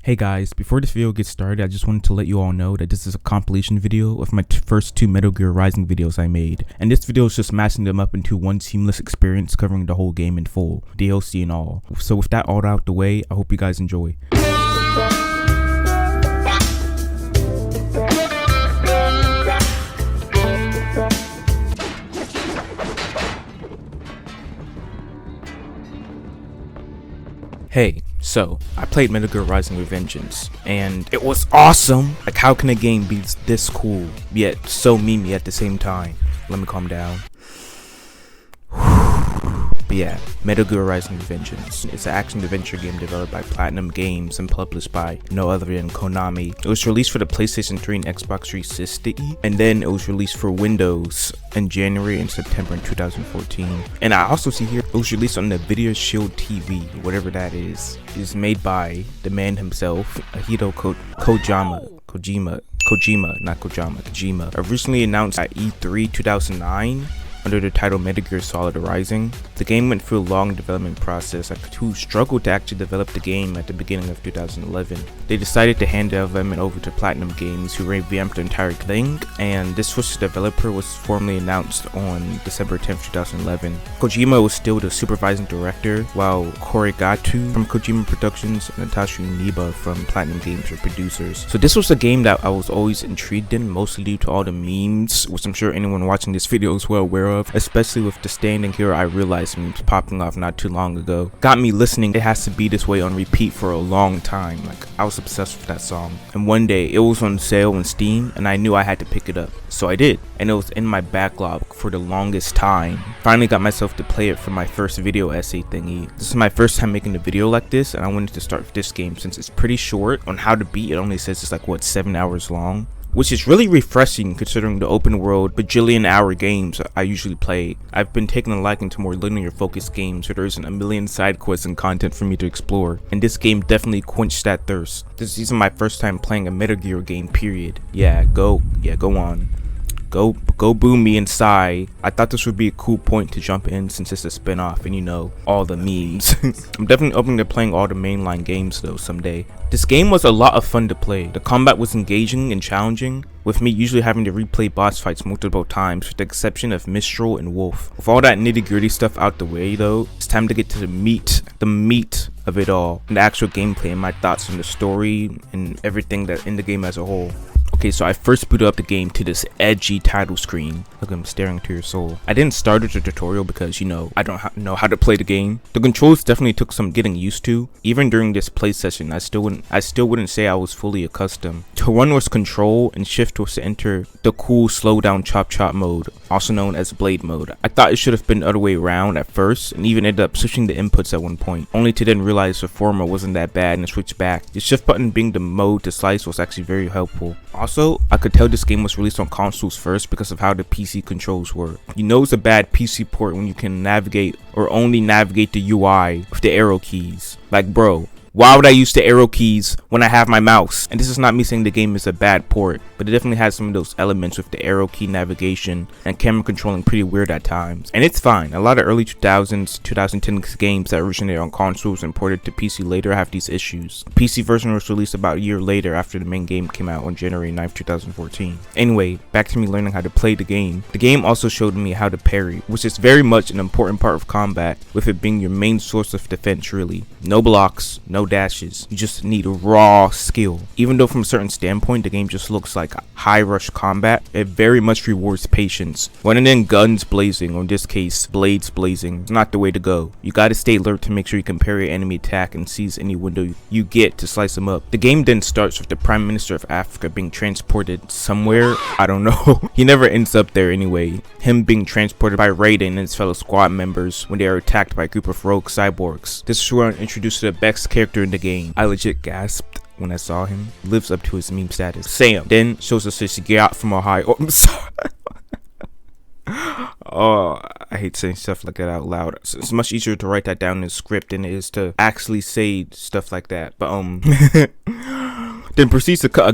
Hey guys, before this video gets started, I just wanted to let you all know that this is a compilation video of my first two Metal Gear Rising videos I made, and this video is just mashing them up into one seamless experience covering the whole game in full, DLC and all. So with that all out the way, I hope you guys enjoy. Hey, so I played Metal Gear Rising Revengeance, and it was awesome. Like, how can a game be this cool yet so memey at the same time? Let me calm down. But yeah, Metal Gear Rising Revengeance. It's an action-adventure game developed by Platinum Games and published by no other than Konami. It was released for the PlayStation 3 and Xbox 360, and then it was released for Windows in January and September in 2014. And I also see here, it was released on the Video Shield TV, whatever that is. It is made by the man himself, Kojima. Originally announced at E3 2009, under the title Metal Gear Solid Rising. The game went through a long development process who struggled to actually develop the game at the beginning of 2011. They decided to hand the development over to Platinum Games, who revamped the entire thing, and this switch to developer was formally announced on December 10th, 2011. Kojima was still the supervising director, while Korigatu from Kojima Productions and Natasha Niba from Platinum Games were producers. So this was a game that I was always intrigued in, mostly due to all the memes, which I'm sure anyone watching this video is well aware of, especially with the Standing Here I Realized memes popping off not too long ago. Got me listening It Has to Be This Way on repeat for a long time. Like, I was obsessed with that song. And one day it was on sale on Steam and I knew I had to pick it up. So I did. And it was in my backlog for the longest time. Finally got myself to play it for my first video essay thingy. This is my first time making a video like this, and I wanted to start with this game since it's pretty short. On how to beat, it only says it's like, what, 7 hours long? Which is really refreshing considering the open world bajillion hour games I usually play. I've been taking a liking to more linear focused games where there isn't a million side quests and content for me to explore, and this game definitely quenched that thirst. This isn't my first time playing a Metal Gear game, period. Go on. Go boo me and sigh. I thought this would be a cool point to jump in since it's a spin-off and, you know, all the memes. I'm definitely open to playing all the mainline games though someday. This game was a lot of fun to play. The combat was engaging and challenging, with me usually having to replay boss fights multiple times with the exception of Mistral and Wolf. With all that nitty-gritty stuff out the way though, it's time to get to the meat of it all, and the actual gameplay and my thoughts on the story and everything that in the game as a whole. Okay, so I first booted up the game to this edgy title screen. Look, I'm staring into your soul. I didn't start with the tutorial because, you know, I don't know how to play the game. The controls definitely took some getting used to. Even during this play session, I still wouldn't say I was fully accustomed. To run was control and shift was to enter the cool slow down chop mode, also known as blade mode. I thought it should have been the other way around at first, and even ended up switching the inputs at one point, only to then realize the former wasn't that bad and switch back. The shift button being the mode to slice was actually very helpful. Also, I could tell this game was released on consoles first because of how the PC controls were. You know it's a bad PC port when you can navigate or only navigate the UI with the arrow keys. Like, bro, why would I use the arrow keys when I have my mouse? And this is not me saying the game is a bad port, but it definitely has some of those elements with the arrow key navigation and camera controlling pretty weird at times. And it's fine. A lot of early 2000s, 2010s games that originated on consoles and ported to PC later have these issues. The PC version was released about a year later after the main game came out on January 9th, 2014. Anyway, back to me learning how to play the game. The game also showed me how to parry, which is very much an important part of combat, with it being your main source of defense really. No blocks, no dashes, you just need raw skill. Even though from a certain standpoint the game just looks like high rush combat, it very much rewards patience. Running in guns blazing, or in this case blades blazing, is not the way to go. You gotta stay alert to make sure you can parry enemy attack and seize any window you get to slice them up. The game then starts with the Prime Minister of Africa being transported somewhere, I don't know. He never ends up there anyway. Him being transported by Raiden and his fellow squad members when they are attacked by a group of rogue cyborgs. This is where I'm introduced to the best character in the game. I legit gasped when I saw him. He lives up to his meme status. Sam then shows us this yacht from Ohio. Oh, I'm sorry. Oh, I hate saying stuff like that out loud. It's much easier to write that down in a script than it is to actually say stuff like that. But then proceeds to cut a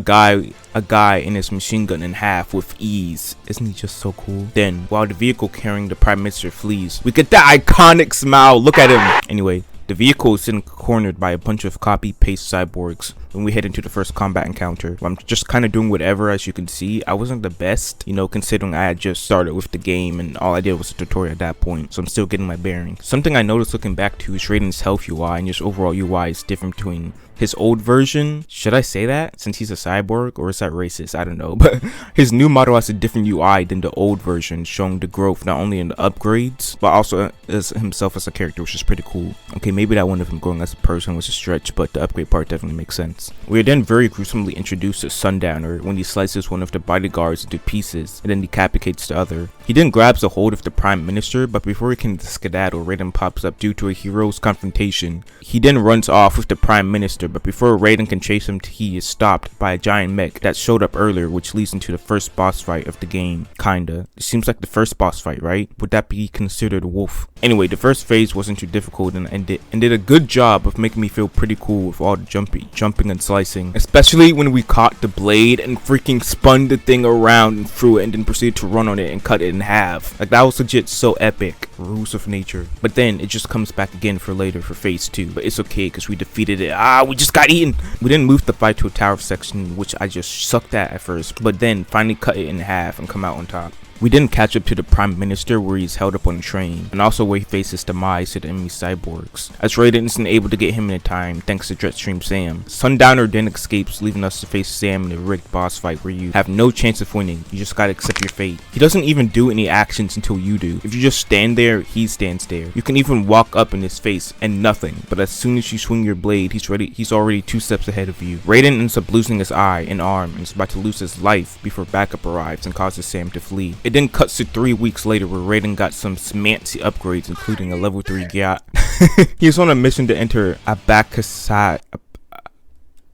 guy in his machine gun in half with ease. Isn't he just so cool? Then, while the vehicle carrying the Prime Minister flees, we get that iconic smile. Look at him. Anyway, The vehicle is then cornered by a bunch of copy-paste cyborgs when we head into the first combat encounter. I'm just kind of doing whatever. As you can see, I wasn't the best, you know, considering I had just started with the game and all I did was a tutorial at that point, so I'm still getting my bearings. Something I noticed looking back to is Raiden's health UI and just overall UI is different between his old version. Should I say that since he's a cyborg, or is that racist? I don't know, but his new model has a different UI than the old version, showing the growth not only in the upgrades but also as himself as a character, which is pretty cool. Okay, maybe that one of him growing as a person was a stretch, but the upgrade part definitely makes sense. We are then very gruesomely introduced to Sundowner when he slices one of the bodyguards into pieces and then decapitates the other. He then grabs a hold of the Prime Minister, but before he can skedaddle, Raiden pops up due to a hero's confrontation. He then runs off with the Prime Minister, but before Raiden can chase him, he is stopped by a giant mech that showed up earlier, which leads into the first boss fight of the game. Kinda. It seems like the first boss fight, right? Would that be considered a wolf? Anyway, the first phase wasn't too difficult and did a good job of making me feel pretty cool with all the jumping and slicing. Especially when we caught the blade and freaking spun the thing around and threw it and then proceeded to run on it and cut it in half. Like, that was legit so epic. Rules of nature. But then it just comes back again for later for phase 2. But it's okay because we defeated it. We just got eaten. We then moved the fight to a tower section, which I just sucked at first, but then finally cut it in half and come out on top. We then catch up to the Prime Minister where he's held up on a train, and also where he faces demise to the enemy cyborgs, as Raiden isn't able to get him in time thanks to Jetstream Sam. Sundowner then escapes, leaving us to face Sam in a rigged boss fight where you have no chance of winning, you just gotta accept your fate. He doesn't even do any actions until you do. If you just stand there, he stands there. You can even walk up in his face and nothing, but as soon as you swing your blade, he's already 2 steps ahead of you. Raiden ends up losing his eye and arm and is about to lose his life before backup arrives and causes Sam to flee. It then cuts to 3 weeks later where Raiden got some smancy upgrades, including a level 3 yacht. He's on a mission to enter Abakasai.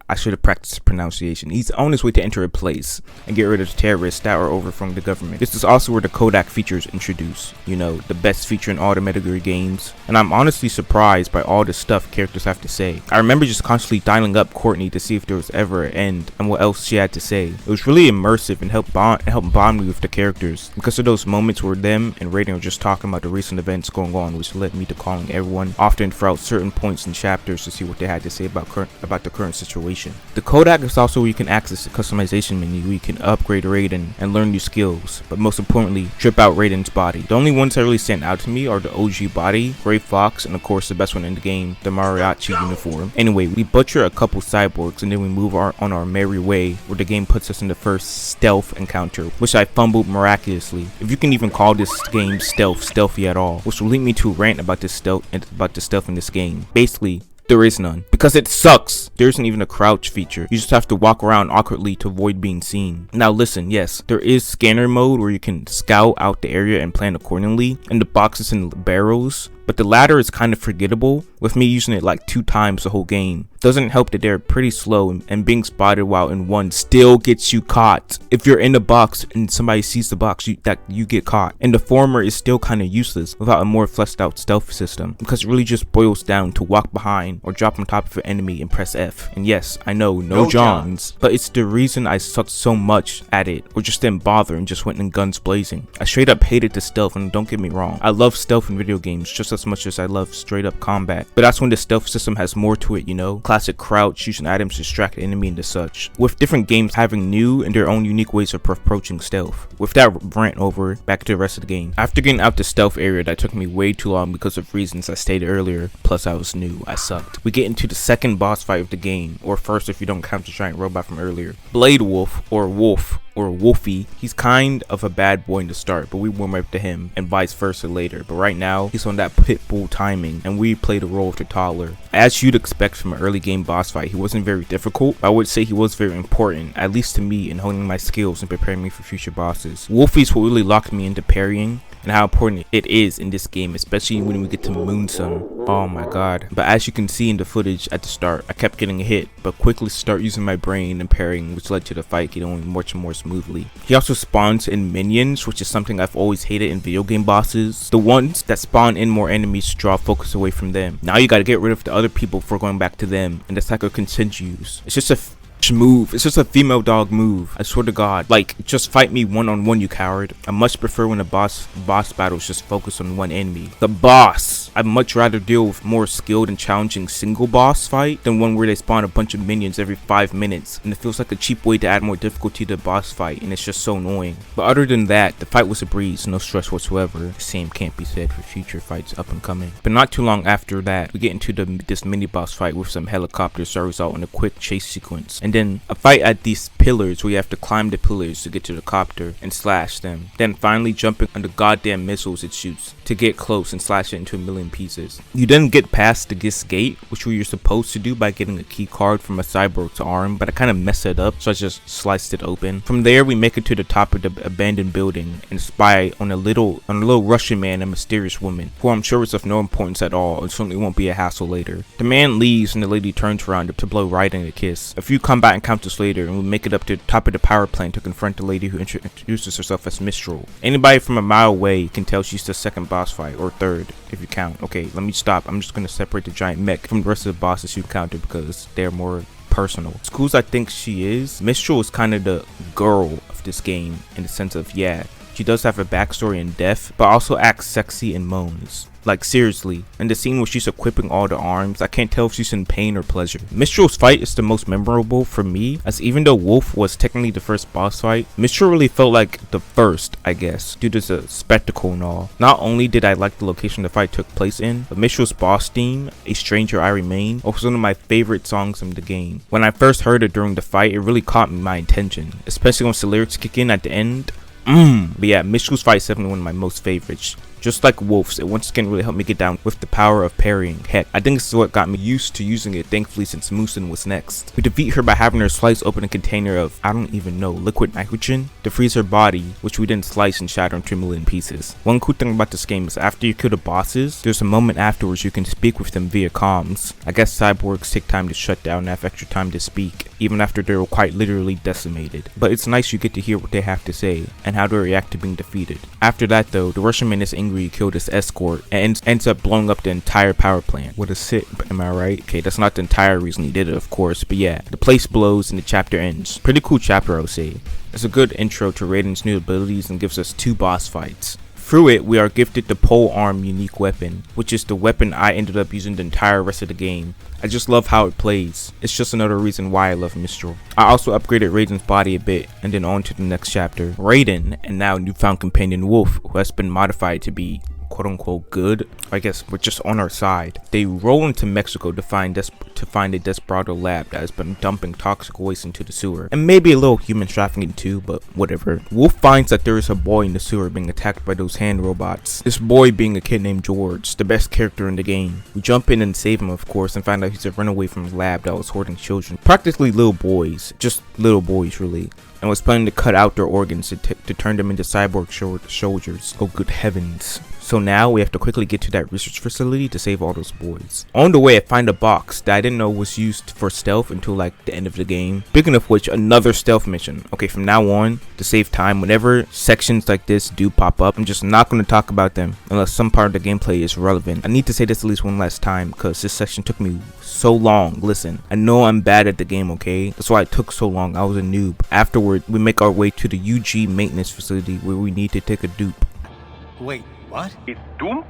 I should have practiced pronunciation. He's on his way to enter a place and get rid of the terrorists that are overthrowing the government. This is also where the Kodak feature is introduced. You know, the best feature in all the Metal Gear games. And I'm honestly surprised by all the stuff characters have to say. I remember just constantly dialing up Courtney to see if there was ever an end and what else she had to say. It was really immersive and helped bond me with the characters because of those moments where them and Raiden were just talking about the recent events going on, which led me to calling everyone often throughout certain points in chapters to see what they had to say about the current situation. The Kodak is also where you can access the customization menu where you can upgrade Raiden and learn new skills, but most importantly, trip out Raiden's body. The only ones that really stand out to me are the OG body, Gray Fox, and of course the best one in the game, the Mariachi uniform. Anyway, we butcher a couple cyborgs and then we move on our merry way where the game puts us in the first stealth encounter, which I fumbled miraculously. If you can even call this game stealthy at all, which will lead me to a rant about the stealth in this game. Basically, there is none. Because it sucks. There isn't even a crouch feature. You just have to walk around awkwardly to avoid being seen. Now listen, yes, there is scanner mode where you can scout out the area and plan accordingly, and the boxes and barrels, but the latter is kind of forgettable, with me using it like 2 times the whole game. Doesn't help that they're pretty slow and being spotted while in one still gets you caught. If you're in the box and somebody sees the box, you get caught. And the former is still kind of useless without a more fleshed out stealth system, because it really just boils down to walk behind or drop on top of an enemy and press F. And yes, I know, no Johns, but it's the reason I sucked so much at it, or just didn't bother and just went in guns blazing. I straight up hated the stealth, and don't get me wrong, I love stealth in video games just as much as I love straight up combat, but that's when the stealth system has more to it, you know? Classic crouch, using items to distract the enemy and such, with different games having new and their own unique ways of approaching stealth. With that rant over, back to the rest of the game. After getting out the stealth area that took me way too long because of reasons I stated earlier, plus I was new, I sucked. We get into the second boss fight of the game, or first if you don't count the giant robot from earlier. Blade Wolf, or Wolfie, he's kind of a bad boy in the start, but we warm up to him, and vice versa later. But right now, he's on that pit bull timing, and we play the role of the toddler. As you'd expect from an early game boss fight, he wasn't very difficult, but I would say he was very important, at least to me, in honing my skills and preparing me for future bosses. Wolfie's what really locked me into parrying, and how important it is in this game, especially when we get to Moonsun. Oh my god. But as you can see in the footage at the start, I kept getting hit, but quickly start using my brain and parrying, which led to the fight getting much more smoothly. He also spawns in minions, which is something I've always hated in video game bosses. The ones that spawn in more enemies to draw focus away from them. Now you gotta get rid of the other people before going back to them, and the cycle continues. It's bitch move. It's just a female dog move. I swear to God. Like, just fight me one-on-one, you coward. I much prefer when a boss battles just focus on one enemy. The boss. I'd much rather deal with more skilled and challenging single boss fight than one where they spawn a bunch of minions every 5 minutes, and it feels like a cheap way to add more difficulty to the boss fight, and it's just so annoying. But other than that, the fight was a breeze, no stress whatsoever. The same can't be said for future fights up and coming. But not too long after that, we get into this mini boss fight with some helicopters that result in a quick chase sequence, and then a fight at these pillars where you have to climb the pillars to get to the copter and slash them, then finally jumping on the goddamn missiles it shoots to get close and slash it into a million pieces. You then get past the Gis gate, which you're supposed to do by getting a key card from a cyborg's arm, but I kind of messed it up, so I just sliced it open. From there, we make it to the top of the abandoned building and spy on a little Russian man and mysterious woman, who I'm sure is of no importance at all and certainly won't be a hassle later. The man leaves and the lady turns around to blow Raiden a kiss. A few combat encounters later, and we make it up to the top of the power plant to confront the lady who introduces herself as Mistral. Anybody from a mile away can tell she's the second boss fight, or third if you count. Okay, let me stop. I'm just gonna separate the giant mech from the rest of the bosses you encounter because they're more personal. As cool as I think she is, Mistral is kind of the girl of this game in the sense of, yeah, she does have a backstory in death, but also acts sexy and moans. Like, seriously, in the scene where she's equipping all the arms, I can't tell if she's in pain or pleasure. Mistral's fight is the most memorable for me, as even though Wolf was technically the first boss fight, Mistral really felt like the first, I guess, due to the spectacle and all. Not only did I like the location the fight took place in, but Mistral's boss theme, A Stranger I Remain, was one of my favorite songs from the game. When I first heard it during the fight, it really caught my attention, especially once the lyrics kick in at the end. But yeah, Mistral's fight is definitely one of my most favorites. Just like Wolf's, it once again really helped me get down with the power of parrying. Heck, I think this is what got me used to using it, thankfully, since Musin was next. We defeat her by having her slice open a container of, I don't even know, liquid nitrogen to freeze her body, which we then slice and shatter into a million pieces. One cool thing about this game is after you kill the bosses, there's a moment afterwards you can speak with them via comms. I guess cyborgs take time to shut down and have extra time to speak, even after they're quite literally decimated. But it's nice you get to hear what they have to say, and how they react to being defeated. After that though, the Russian man is angry he killed his escort and ends up blowing up the entire power plant. What a sit, am I right? Okay, that's not the entire reason he did it, of course, but yeah, the place blows and the chapter ends. Pretty cool chapter, I would say. It's a good intro to Raiden's new abilities and gives us 2 boss fights. Through it, we are gifted the pole arm unique weapon, which is the weapon I ended up using the entire rest of the game. I just love how it plays. It's just another reason why I love Mistral. I also upgraded Raiden's body a bit, and then on to the next chapter. Raiden, and now newfound companion Wolf, who has been modified to be quote-unquote good, I guess we're just on our side. They roll into Mexico to find a Desperado lab that has been dumping toxic waste into the sewer, and maybe a little human trafficking too, but whatever. Wolf finds that there is a boy in the sewer being attacked by those hand robots, this boy being a kid named George, the best character in the game. We jump in and save him, of course, and find out he's a runaway from a lab that was hoarding children, practically little boys, just little boys really, and was planning to cut out their organs to turn them into cyborg soldiers. Oh good heavens. So now we have to quickly get to that research facility to save all those boys. On the way, I find a box that I didn't know was used for stealth until like the end of the game. Speaking of which, another stealth mission. Okay, from now on, to save time, whenever sections like this do pop up, I'm just not going to talk about them unless some part of the gameplay is relevant. I need to say this at least one last time because this section took me so long. Listen, I know I'm bad at the game, okay? That's why it took so long. I was a noob. Afterward, we make our way to the UG maintenance facility where we need to take a dupe. Wait, what? A dump?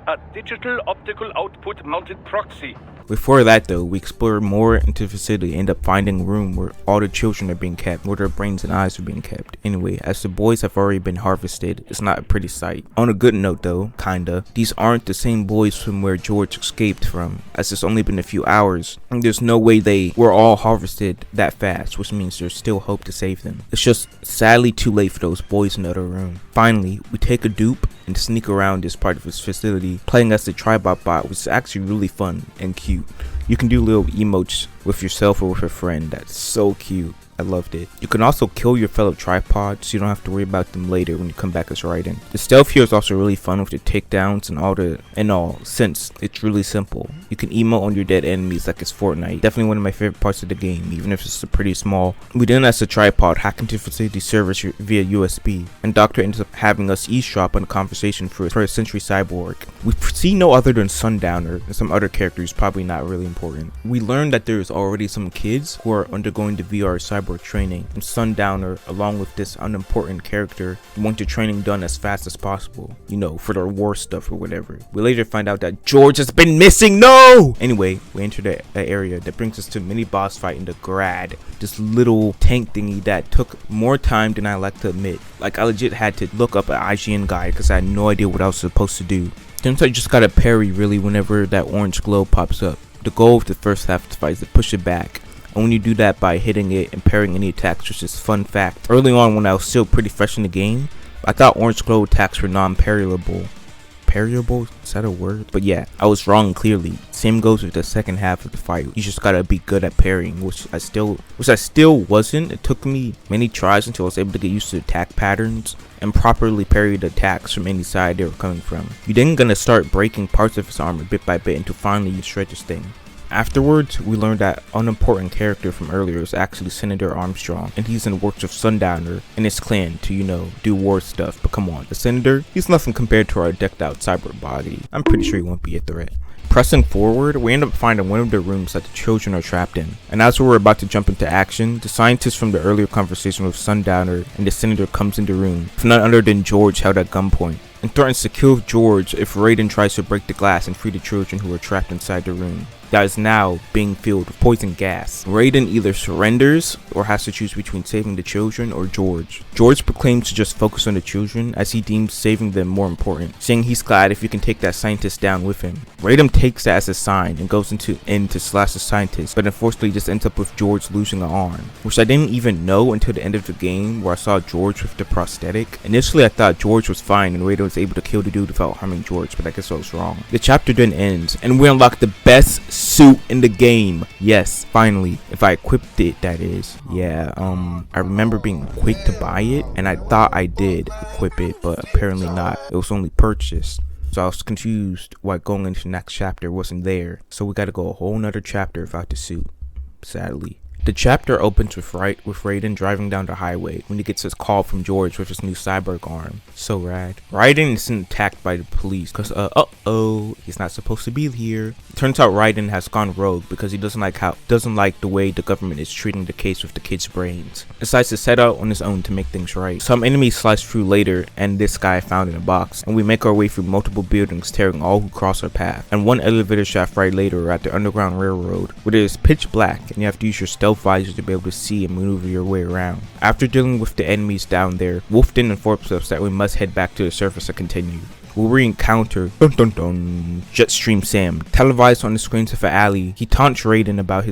A digital optical output mounted proxy. Before that though, we explore more into the facility and end up finding a room where all the children are being kept, where their brains and eyes are being kept. Anyway, as the boys have already been harvested, it's not a pretty sight. On a good note though, kinda, these aren't the same boys from where George escaped from, as it's only been a few hours, and there's no way they were all harvested that fast, which means there's still hope to save them. It's just sadly too late for those boys in the other room. Finally, we take a dupe and sneak around this part of his facility, playing as the Tribot bot, which is actually really fun and cute. You can do little emotes with yourself or with a friend. That's so cute. I loved it. You can also kill your fellow tripods, so you don't have to worry about them later when you come back as Raiden. The stealth here is also really fun with the takedowns and all, since it's really simple. You can emote on your dead enemies like it's Fortnite. Definitely one of my favorite parts of the game, even if it's pretty small. We then, as a tripod, hack into facility servers via USB, and Doctor ends up having us eavesdrop on a conversation for a Sentry cyborg. We see no other than Sundowner and some other characters probably not really important. We learn that there is already some kids who are undergoing the VR cyborg training, and Sundowner, along with this unimportant character, want the training done as fast as possible, you know, for their war stuff or whatever. We later find out that George has been missing. No! Anyway, we enter that area that brings us to a mini boss fight in the Grad, this little tank thingy that took more time than I like to admit. Like, I legit had to look up an IGN guide because I had no idea what I was supposed to do. Turns out you just gotta parry really whenever that orange glow pops up. The goal of the first half of the fight is to push it back, and when you do that by hitting it and parrying any attacks, which is fun fact. Early on when I was still pretty fresh in the game, I thought orange glow attacks were non-parryable. Parryable? Is that a word? But yeah, I was wrong clearly. Same goes with the second half of the fight. You just gotta be good at parrying, which I still wasn't. It took me many tries until I was able to get used to attack patterns and properly parry the attacks from any side they were coming from. You're then gonna start breaking parts of his armor bit by bit until finally you shred this thing. Afterwards, we learned that unimportant character from earlier is actually Senator Armstrong, and he's in the works of Sundowner and his clan to, you know, do war stuff. But come on, the Senator, he's nothing compared to our decked out cyber body. I'm pretty sure he won't be a threat. Pressing forward, we end up finding one of the rooms that the children are trapped in, and as we're about to jump into action, the scientist from the earlier conversation with Sundowner and the Senator comes in the room, with none other than George held at gunpoint, and threatens to kill George if Raiden tries to break the glass and free the children who are trapped inside the room that is now being filled with poison gas. Raiden either surrenders or has to choose between saving the children or George. George proclaims to just focus on the children as he deems saving them more important, saying he's glad if he can take that scientist down with him. Raiden takes that as a sign and goes in to slash the scientist, but unfortunately just ends up with George losing an arm, which I didn't even know until the end of the game where I saw George with the prosthetic. Initially I thought George was fine and Raiden was able to kill the dude without harming George, but I guess I was wrong. The chapter then ends and we unlock the best suit in the game. Yes, finally, if I equipped it, that is. Yeah, I remember being quick to buy it and I thought I did equip it, but apparently not. It was only purchased. So I was confused why going into the next chapter wasn't there. So we gotta go a whole nother chapter without the suit, sadly. The chapter opens with Raiden driving down the highway when he gets his call from George with his new cyborg arm. So rad. Raiden isn't attacked by the police because he's not supposed to be here. It turns out Raiden has gone rogue because he doesn't like the way the government is treating the case with the kids' brains. Decides to set out on his own to make things right. Some enemies slice through later and this guy found in a box, and we make our way through multiple buildings tearing all who cross our path. And one elevator shaft right later at the Underground Railroad where it is pitch black and you have to use your stealth visor to be able to see and maneuver your way around. After dealing with the enemies down there, Wolfden informs us that we must head back to the surface and continue. Where we encounter Jetstream Sam, televised on the screens of an alley. He taunts Raiden about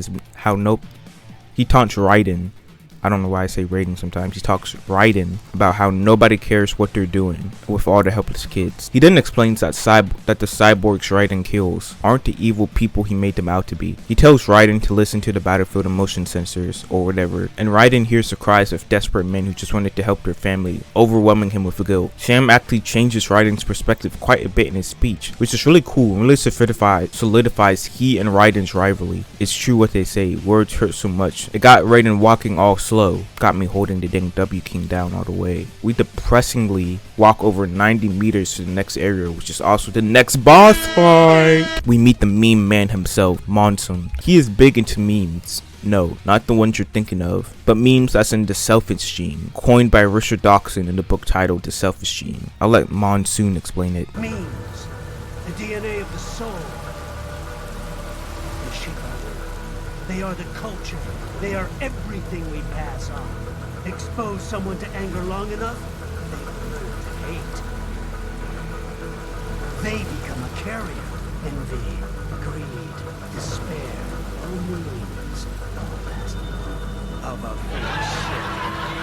I don't know why I say Raiden sometimes. He talks Raiden about how nobody cares what they're doing with all the helpless kids. He then explains that the cyborgs Raiden kills aren't the evil people he made them out to be. He tells Raiden to listen to the battlefield emotion sensors or whatever, and Raiden hears the cries of desperate men who just wanted to help their family, overwhelming him with guilt. Sam actually changes Raiden's perspective quite a bit in his speech, which is really cool and really solidifies he and Raiden's rivalry. It's true what they say, words hurt so much. It got Raiden walking all slow, got me holding the dang W King down all the way. We depressingly walk over 90 meters to the next area, which is also the next boss fight. We meet the meme man himself, Monsoon. He is big into memes. No, not the ones you're thinking of, but memes as in the selfish gene, coined by Richard Dawkins in the book titled The Selfish Gene. I'll let Monsoon explain it. Memes, the DNA of the soul. The shitposts. They are the culture. They are everything we pass on. Expose someone to anger long enough, they hate. They become a carrier. Envy, greed, despair, all means, all that of a fake shit.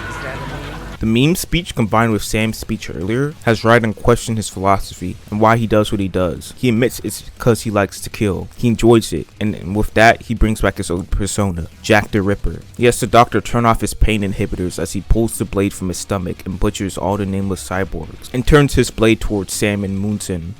Is that a meme? The meme speech combined with Sam's speech earlier has Raiden question his philosophy and why he does what he does. He admits it's because he likes to kill. He enjoys it, and with that he brings back his old persona, Jack the Ripper. He has the doctor turn off his pain inhibitors as he pulls the blade from his stomach and butchers all the nameless cyborgs, and turns his blade towards Sam and Monsoon.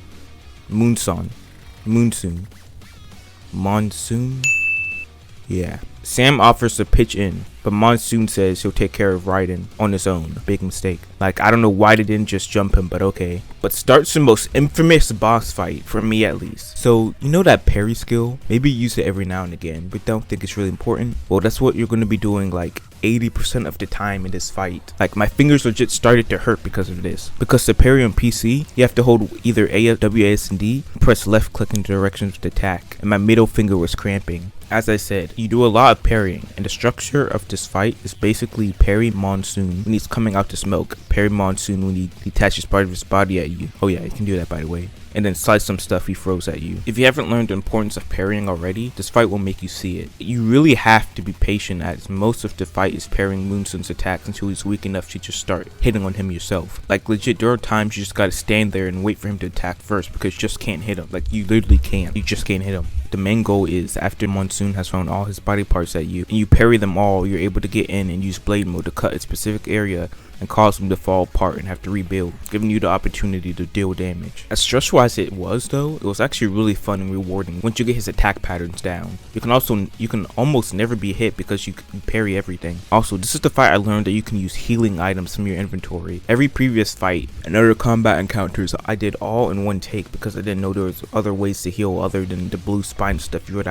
Yeah. Sam offers to pitch in, but Monsoon says he'll take care of Raiden on his own. Big mistake. Like, I don't know why they didn't just jump him, but okay. But starts the most infamous boss fight, for me at least. So, you know that parry skill? Maybe use it every now and again, but don't think it's really important. Well, that's what you're going to be doing like 80% of the time in this fight. Like, my fingers legit started to hurt because of this. Because to parry on PC, you have to hold either A, W, A, S, and D, and press left click in the directions of the attack, and my middle finger was cramping. As I said, you do a lot of parrying, and the structure of this fight is basically parry Monsoon when he's coming out to smoke, parry Monsoon when he attaches part of his body at you. Oh yeah, you can do that, by the way. And then slice some stuff he throws at you. If you haven't learned the importance of parrying already, this fight will make you see it. You really have to be patient, as most of the fight is parrying Monsoon's attacks until he's weak enough to just start hitting on him yourself. Like, legit, there are times you just gotta stand there and wait for him to attack first, because you just can't hit him. Like, you literally can't. You just can't hit him. The main goal is, after Monsoon has thrown all his body parts at you, and you parry them all, you're able to get in and use blade mode to cut a specific area and cause them to fall apart and have to rebuild, giving you the opportunity to deal damage. As stressful as it was though, it was actually really fun and rewarding once you get his attack patterns down. You can almost never be hit because you parry everything. Also, this is the fight I learned that you can use healing items from your inventory. Every previous fight and other combat encounters I did all in one take because I didn't know there was other ways to heal other than the blue spine stuff you rip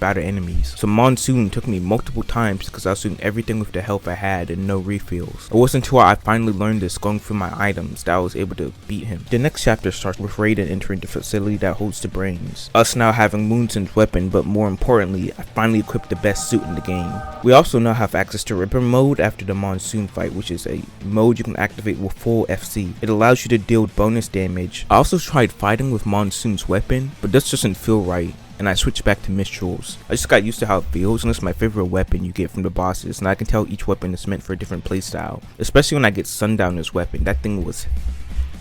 out of enemies. So Monsoon took me multiple times because I was doing everything with the health I had and no refills. It wasn't until I finally learned this going through my items that I was able to beat him. The next chapter starts with Raiden entering the facility that holds the brains, us now having Monsoon's weapon, but more importantly, I finally equipped the best suit in the game. We also now have access to Ripper mode after the Monsoon fight, which is a mode you can activate with full FC. It allows you to deal bonus damage. I also tried fighting with Monsoon's weapon, but this doesn't feel right, and I switched back to Mistral's. I just got used to how it feels, and it's my favorite weapon you get from the bosses, and I can tell each weapon is meant for a different playstyle. Especially when I get Sundowner's weapon. That thing was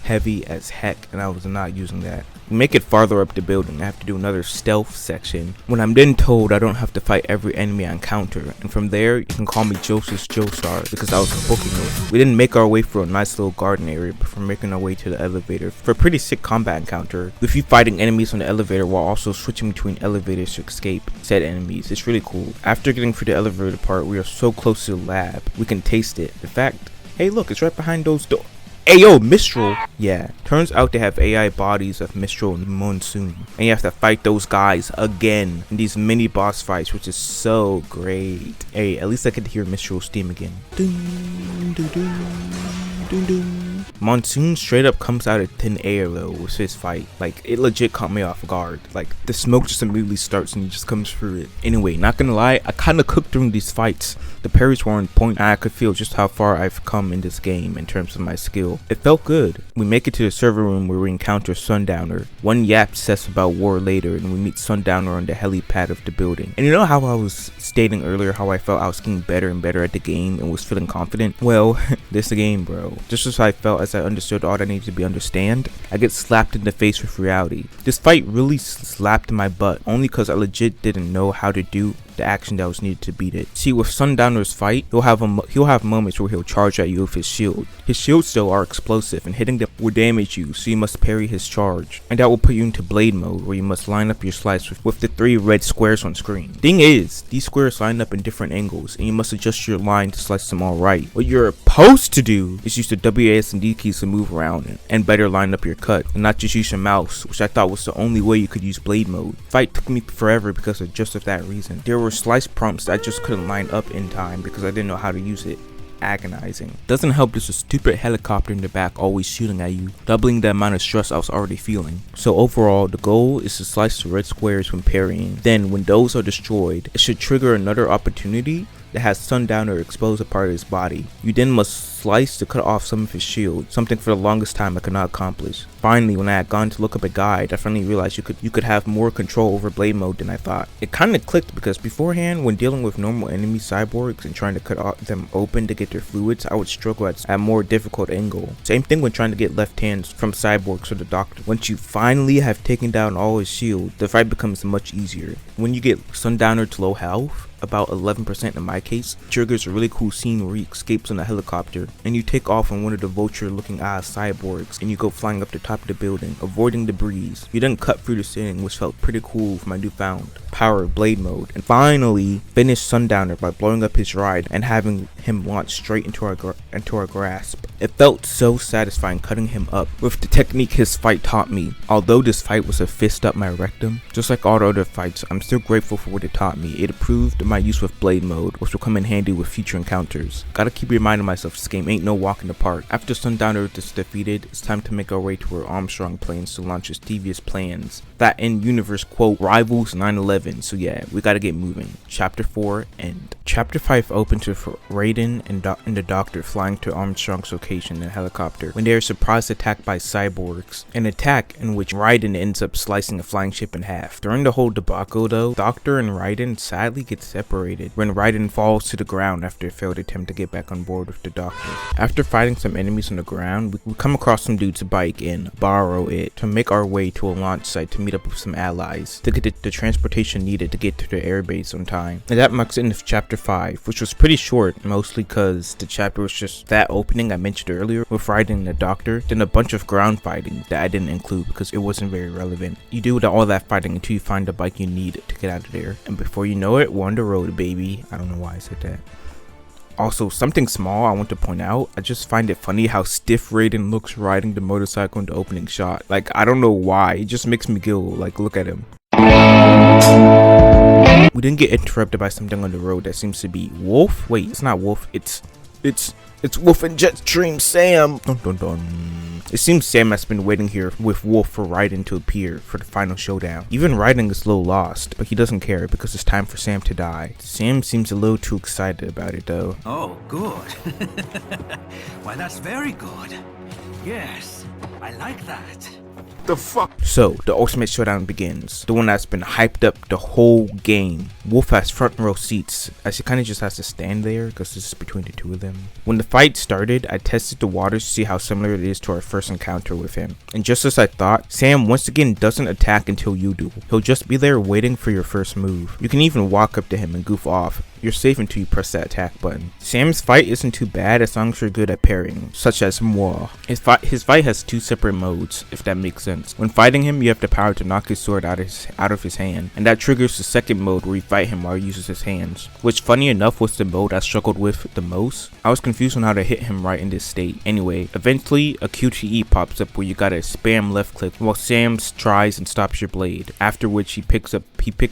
heavy as heck, and I was not using that. Make it farther up the building, I have to do another stealth section when I'm then told I don't have to fight every enemy I encounter, and from there you can call me Joseph's Joestar because I was booking it. We didn't make our way through a nice little garden area before making our way to the elevator for a pretty sick combat encounter with you fighting enemies on the elevator while also switching between elevators to escape said enemies. It's really cool. After getting through the elevator part, we are so close to the lab we can taste it. In fact, hey look, it's right behind those doors. Ayo, Mistral! Yeah, turns out they have AI bodies of Mistral and Monsoon, and you have to fight those guys again in these mini boss fights, which is so great. Hey, at least I could hear Mistral's theme again. Dun, dun, dun, dun, dun. Monsoon straight up comes out of thin air though with his fight. Like, it legit caught me off guard. Like, the smoke just immediately starts and he just comes through it. Anyway, not gonna lie, I kinda cooked during these fights. The parries were on point, and I could feel just how far I've come in this game in terms of my skill. It felt good. We make it to the server room where we encounter Sundowner. One yap says about war later, and we meet Sundowner on the helipad of the building. And you know how I was stating earlier how I felt I was getting better and better at the game and was feeling confident? Well, this is the game, bro. Just as I felt as I understood all that needed to be understand, I get slapped in the face with reality. This fight really slapped my butt, only because I legit didn't know how to do the action that was needed to beat it. See, with Sundowner's fight, he'll have moments where he'll charge at you with his shield. His shields though are explosive, and hitting them will damage you, so you must parry his charge. And that will put you into blade mode, where you must line up your slice with the 3 red squares on screen. Thing is, these squares line up in different angles, and you must adjust your line to slice them all right. What you're supposed to do is use the W, A, S, and D keys to move around and better line up your cut, and not just use your mouse, which I thought was the only way you could use blade mode. Fight took me forever because of just that reason. There were slice prompts that I just couldn't line up in time because I didn't know how to use it. Agonizing. Doesn't help there's a stupid helicopter in the back always shooting at you, doubling the amount of stress I was already feeling. So overall, the goal is to slice the red squares when parrying. Then when those are destroyed, it should trigger another opportunity that has Sundowner expose a part of his body. You then must slice to cut off some of his shield, something for the longest time I could not accomplish. Finally, when I had gone to look up a guide, I finally realized you could have more control over blade mode than I thought. It kinda clicked because beforehand, when dealing with normal enemy cyborgs and trying to cut them open to get their fluids, I would struggle at a more difficult angle. Same thing when trying to get left hands from cyborgs or the doctor. Once you finally have taken down all his shield, the fight becomes much easier. When you get Sundowner to low health, about 11% in my case, triggers a really cool scene where he escapes on a helicopter and you take off on one of the vulture-looking ass cyborgs, and you go flying up the top of the building, avoiding debris. You then cut through the ceiling, which felt pretty cool for my newfound power of blade mode, and finally finish Sundowner by blowing up his ride and having him launch straight into our grasp. It felt so satisfying cutting him up with the technique his fight taught me. Although this fight was a fist up my rectum, just like all the other fights, I'm still grateful for what it taught me. It improved my use with blade mode, which will come in handy with future encounters. Gotta keep reminding myself this game ain't no walk in the park. After Sundowner is defeated, it's time to make our way to where Armstrong plans to launch his devious plans that in-universe quote rivals 9/11. So yeah, we gotta get moving. Chapter 4 end. Chapter 5 opens with Raiden and the Doctor flying to Armstrong's location in a helicopter when they are surprised attacked by cyborgs, an attack in which Raiden ends up slicing a flying ship in half. During the whole debacle though, Doctor and Raiden sadly get separated when Raiden falls to the ground after a failed attempt to get back on board with the Doctor. After fighting some enemies on the ground, we come across some dude's bike and borrow it to make our way to a launch site to meet up with some allies to get the transportation needed to get to the airbase on time. And that marks the end of chapter 5, which was pretty short, mostly because the chapter was just that opening I mentioned earlier with Raiden and the Doctor, then a bunch of ground fighting that I didn't include because it wasn't very relevant. You do all that fighting until you find the bike you need to get out of there, and before you know it, we're on the road, baby. I don't know why I said that. Also, something small I want to point out, I just find it funny how stiff Raiden looks riding the motorcycle in the opening shot. Like, I don't know why, it just makes me giggle. Like, look at him. We didn't get interrupted by something on the road that seems to be Wolf. Wait, it's not Wolf, it's Wolf and Jetstream Sam. Dun dun dun. It seems Sam has been waiting here with Wolf for Raiden to appear for the final showdown. Even Raiden is a little lost, but he doesn't care because it's time for Sam to die. Sam seems a little too excited about it though. Oh, good. Why, that's very good. Yes, I like that. The fuck? So, the ultimate showdown begins. The one that's been hyped up the whole game. Wolf has front row seats, as he kind of just has to stand there because this is between the two of them. When the fight started, I tested the waters to see how similar it is to our first encounter with him. And just as I thought, Sam once again doesn't attack until you do. He'll just be there waiting for your first move. You can even walk up to him and goof off. You're safe until you press that attack button. Sam's fight isn't too bad as long as you're good at parrying, such as moi. His fight has two separate modes, if that makes sense. When fighting him, you have the power to knock his sword out of his hand, and that triggers the second mode where you fight him while he uses his hands, which funny enough was the mode I struggled with the most. I was confused on how to hit him right in this state. Anyway, eventually a QTE pops up where you gotta spam left click while Sam tries and stops your blade, after which he picks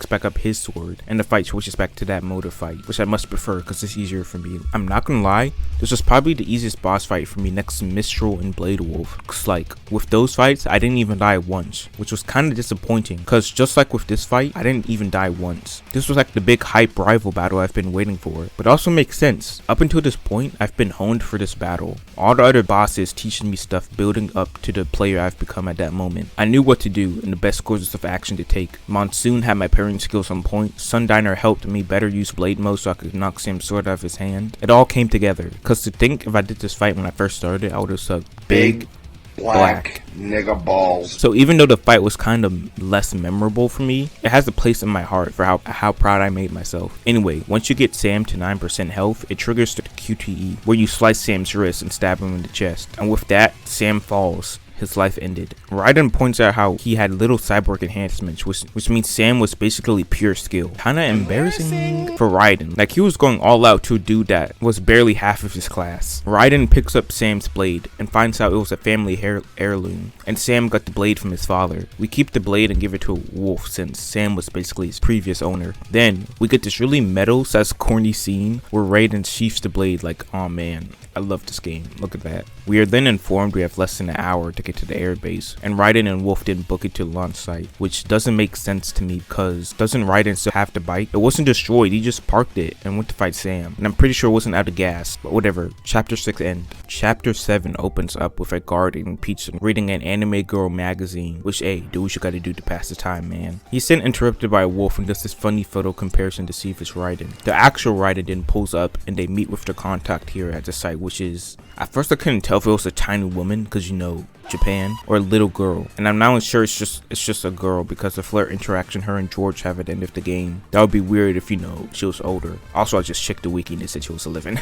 back up his sword, and the fight switches back to that mode of fight, which I must prefer because it's easier for me. I'm not gonna lie, this was probably the easiest boss fight for me next to Mistral and Blade Wolf, cause like with those fights I didn't even die once, which was kind of disappointing because just like with this fight I didn't even die once. This was like the big hype rival battle I've been waiting for, but also makes sense. Up until this point I've been honed for this battle, all the other bosses teaching me stuff building up to the player I've become at that moment. I knew what to do and the best courses of action to take. Monsoon had my parrying skills on point, Sundowner helped me better use blade mode so I could knock Sam's sword out of his hand. It all came together, cause to think if I did this fight when I first started I would have sucked Big black nigga balls. So even though the fight was kind of less memorable for me, it has a place in my heart for how proud I made myself. Anyway, once you get Sam to 9% health, it triggers the QTE, where you slice Sam's wrist and stab him in the chest. And with that, Sam falls. His life ended. Raiden points out how he had little cyborg enhancements, which means Sam was basically pure skill. Kinda embarrassing for Raiden. Like he was going all out to a dude that was barely half of his class. Raiden picks up Sam's blade and finds out it was a family heirloom, and Sam got the blade from his father. We keep the blade and give it to Wolf since Sam was basically his previous owner. Then we get this really metal / corny scene where Raiden sheaths the blade like, oh man, I love this game. Look at that. We are then informed we have less than an hour to get to the airbase, and Raiden and Wolf didn't book it to the launch site, which doesn't make sense to me because doesn't Raiden still have the bike? It wasn't destroyed, he just parked it and went to fight Sam, and I'm pretty sure it wasn't out of gas, but whatever. Chapter 6 end. Chapter 7 opens up with a guard eating pizza reading an anime girl magazine, which hey, do what you gotta do to pass the time, man. He's then interrupted by Wolf and does this funny photo comparison to see if it's Raiden. The actual Raiden then pulls up and they meet with their contact here at the site, which is, at first I couldn't tell if it was a tiny woman because you know Japan, or a little girl, and I'm now sure it's just a girl because the flirt interaction her and George have at the end of the game. That would be weird if you know she was older. Also, I just checked the wiki and it said she was 11.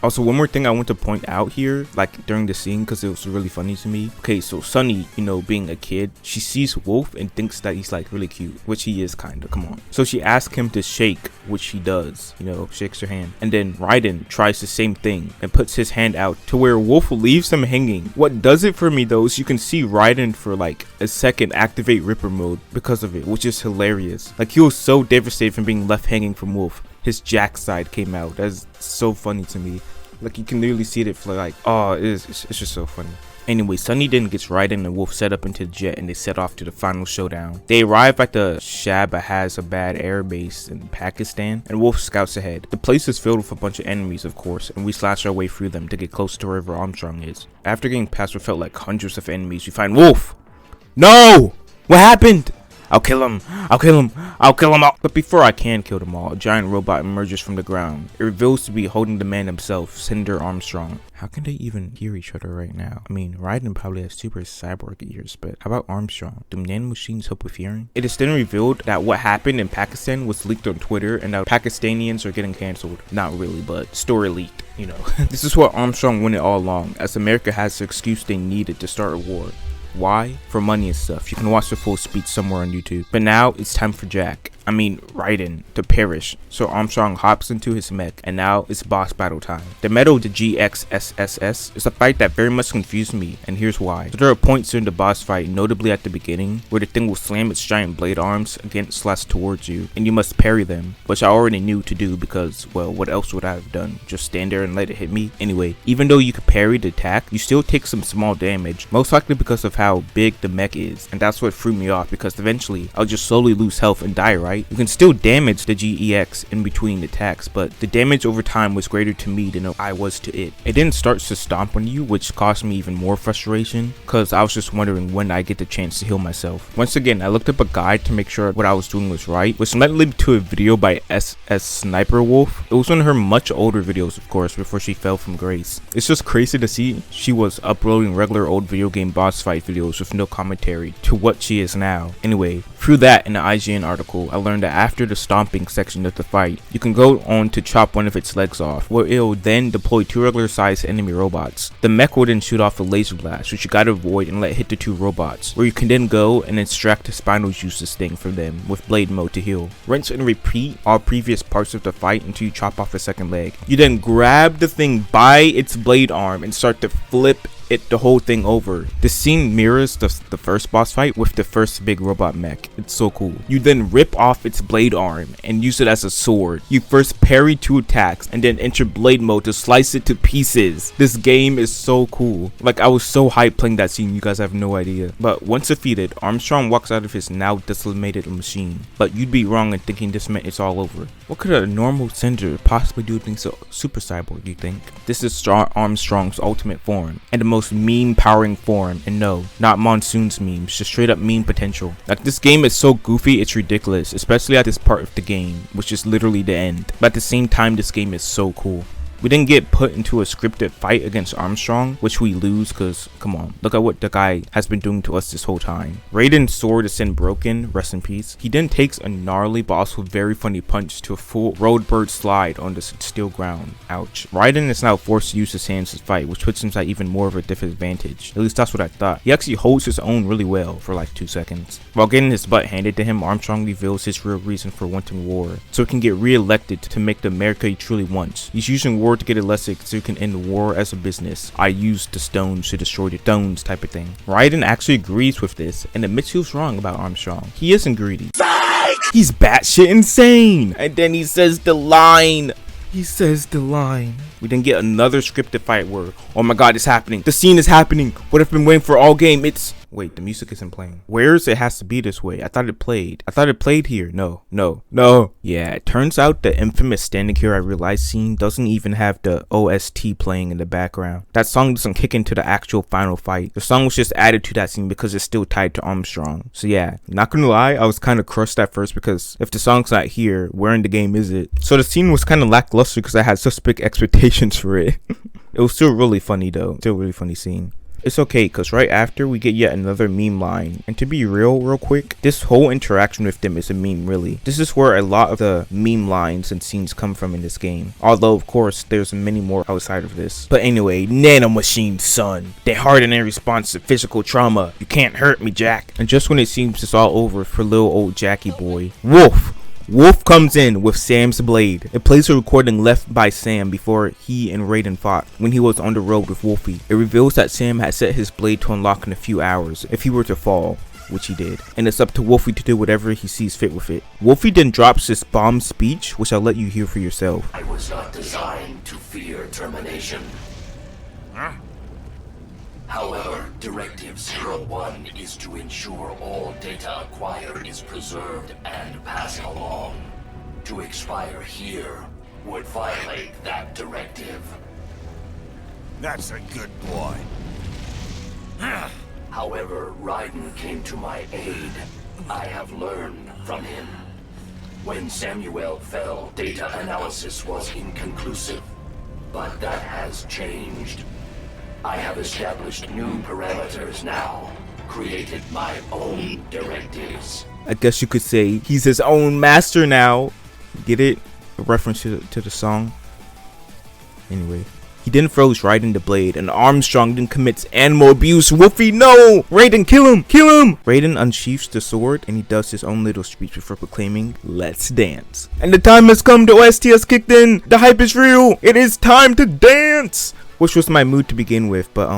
Also, one more thing I want to point out here, like during the scene, because it was really funny to me. Okay, so Sunny, you know, being a kid, she sees Wolf and thinks that he's like really cute, which he is kind of, come on. So she asks him to shake, which he does, you know, shakes her hand. And then Raiden tries the same thing and puts his hand out to where Wolf leaves him hanging. What does it for me though is you can see Raiden for like a second activate Ripper mode because of it, which is hilarious. Like he was so devastated from being left hanging from Wolf. His Jack side came out. That's so funny to me. Like you can literally see it for like, oh, it's just so funny. Anyway, Sunny then gets Raiden and Wolf set up into the jet and they set off to the final showdown. They arrive at the Shabazabad air base in Pakistan and Wolf scouts ahead. The place is filled with a bunch of enemies, of course, and we slash our way through them to get close to wherever Armstrong is. After getting past what felt like hundreds of enemies, we find Wolf! No! What happened? I'll kill him. I'll kill him. I'll kill him all. But before I can kill them all, a giant robot emerges from the ground. It reveals to be holding the man himself, Senator Armstrong. How can they even hear each other right now? I mean, Raiden probably has super cyborg ears, but how about Armstrong? Do nanomachines help with hearing? It is then revealed that what happened in Pakistan was leaked on Twitter and now Pakistanians are getting cancelled. Not really, but story leaked, you know. This is what Armstrong wanted all along, as America has the excuse they needed to start a war. Why? For money and stuff. You can watch the full speech somewhere on YouTube. But now it's time for Raiden to perish. So Armstrong hops into his mech and now it's boss battle time. The Metal the GXSSS is a fight that very much confused me, and here's why. So there are points during the boss fight, notably at the beginning, where the thing will slam its giant blade arms against / towards you and you must parry them, which I already knew to do because, well, what else would I have done? Just stand there and let it hit me? Anyway, even though you could parry the attack, you still take some small damage, most likely because of how big the mech is, and that's what threw me off because eventually I'll just slowly lose health and die, right? You can still damage the GEX in between attacks, but the damage over time was greater to me than I was to it. It then starts to stomp on you, which caused me even more frustration because I was just wondering when I get the chance to heal myself. Once again, I looked up a guide to make sure what I was doing was right, which led me to a video by SS Sniper Wolf. It was one of her much older videos, of course, before she fell from grace. It's just crazy to see she was uploading regular old video game boss fight videos with no commentary to what she is now. Anyway, through that in the IGN article, I learned that after the stomping section of the fight, you can go on to chop one of its legs off, where it will then deploy 2 regular sized enemy robots. The mech will then shoot off a laser blast, which you gotta avoid and let hit the 2 robots, where you can then go and extract the spinal juices thing from them with blade mode to heal. Rinse and repeat all previous parts of the fight until you chop off a second leg. You then grab the thing by its blade arm and start to flip the whole thing over. The scene mirrors the first boss fight with the first big robot mech. It's so cool. You then rip off its blade arm and use it as a sword. You first parry 2 attacks and then enter blade mode to slice it to pieces. This game is so cool. Like, I was so hyped playing that scene, you guys have no idea. But once defeated, Armstrong walks out of his now decimated machine. But you'd be wrong in thinking this meant it's all over. What could a normal senator possibly do to being so super cyborg, do you think? This is Armstrong's ultimate form, and the most meme powering form, and no, not Monsoon's memes, just straight up meme potential. Like, this game is so goofy it's ridiculous, especially at this part of the game, which is literally the end. But at the same time, this game is so cool. We then get put into a scripted fight against Armstrong, which we lose because, come on, look at what the guy has been doing to us this whole time. Raiden's sword is then broken, rest in peace. He then takes a gnarly but also very funny punch to a full roadbird slide on the steel ground. Ouch. Raiden is now forced to use his hands to fight, which puts him at even more of a disadvantage. At least that's what I thought. He actually holds his own really well for like 2 seconds. While getting his butt handed to him, Armstrong reveals his real reason for wanting war, so he can get re-elected to make the America he truly wants. He's using war to get elected so you can end the war as a business. I used the stones to destroy the stones type of thing. Raiden actually agrees with this and admits he was wrong about Armstrong. He isn't greedy. He's batshit insane. And then he says the line. We then get another scripted fight where, oh my god, it's happening. The scene is happening. What I've been waiting for all game. Wait, the music isn't playing. Where's it has to be this way? I thought it played here. No. Yeah, it turns out the infamous Standing Here I Realize scene doesn't even have the OST playing in the background. That song doesn't kick into the actual final fight. The song was just added to that scene because it's still tied to Armstrong. So yeah, not gonna lie, I was kind of crushed at first because if the song's not here, where in the game is it? So the scene was kind of lackluster because I had such big expectations for it. It was still really funny though. Still really funny scene. It's okay, cause right after we get yet another meme line, and to be real quick, this whole interaction with them is a meme really. This is where a lot of the meme lines and scenes come from in this game, although of course there's many more outside of this. But anyway, nanomachines, son, they harden in response to physical trauma. You can't hurt me, Jack. And just when it seems it's all over for little old Jackie boy, Wolf comes in with Sam's blade. It plays a recording left by Sam before he and Raiden fought when he was on the road with Wolfie. It reveals that Sam had set his blade to unlock in a few hours if he were to fall, which he did, and it's up to Wolfie to do whatever he sees fit with it. Wolfie then drops this bomb speech, which I'll let you hear for yourself. I was not designed to fear termination. However, Directive 01 is to ensure all data acquired is preserved and passed along. To expire here would violate that directive. That's a good boy. However, Raiden came to my aid. I have learned from him. When Samuel fell, data analysis was inconclusive, but that has changed. I have established new parameters now, created my own directives. I guess you could say he's his own master now. Get it? A reference to the song. Anyway, he then throws Raiden the blade, and Armstrong then commits animal abuse. Wolfie, no! Raiden, kill him! Kill him! Raiden unsheaths the sword, and he does his own little speech before proclaiming, "Let's dance." And the time has come. The OST has kicked in. The hype is real. It is time to dance! Which was my mood to begin with, but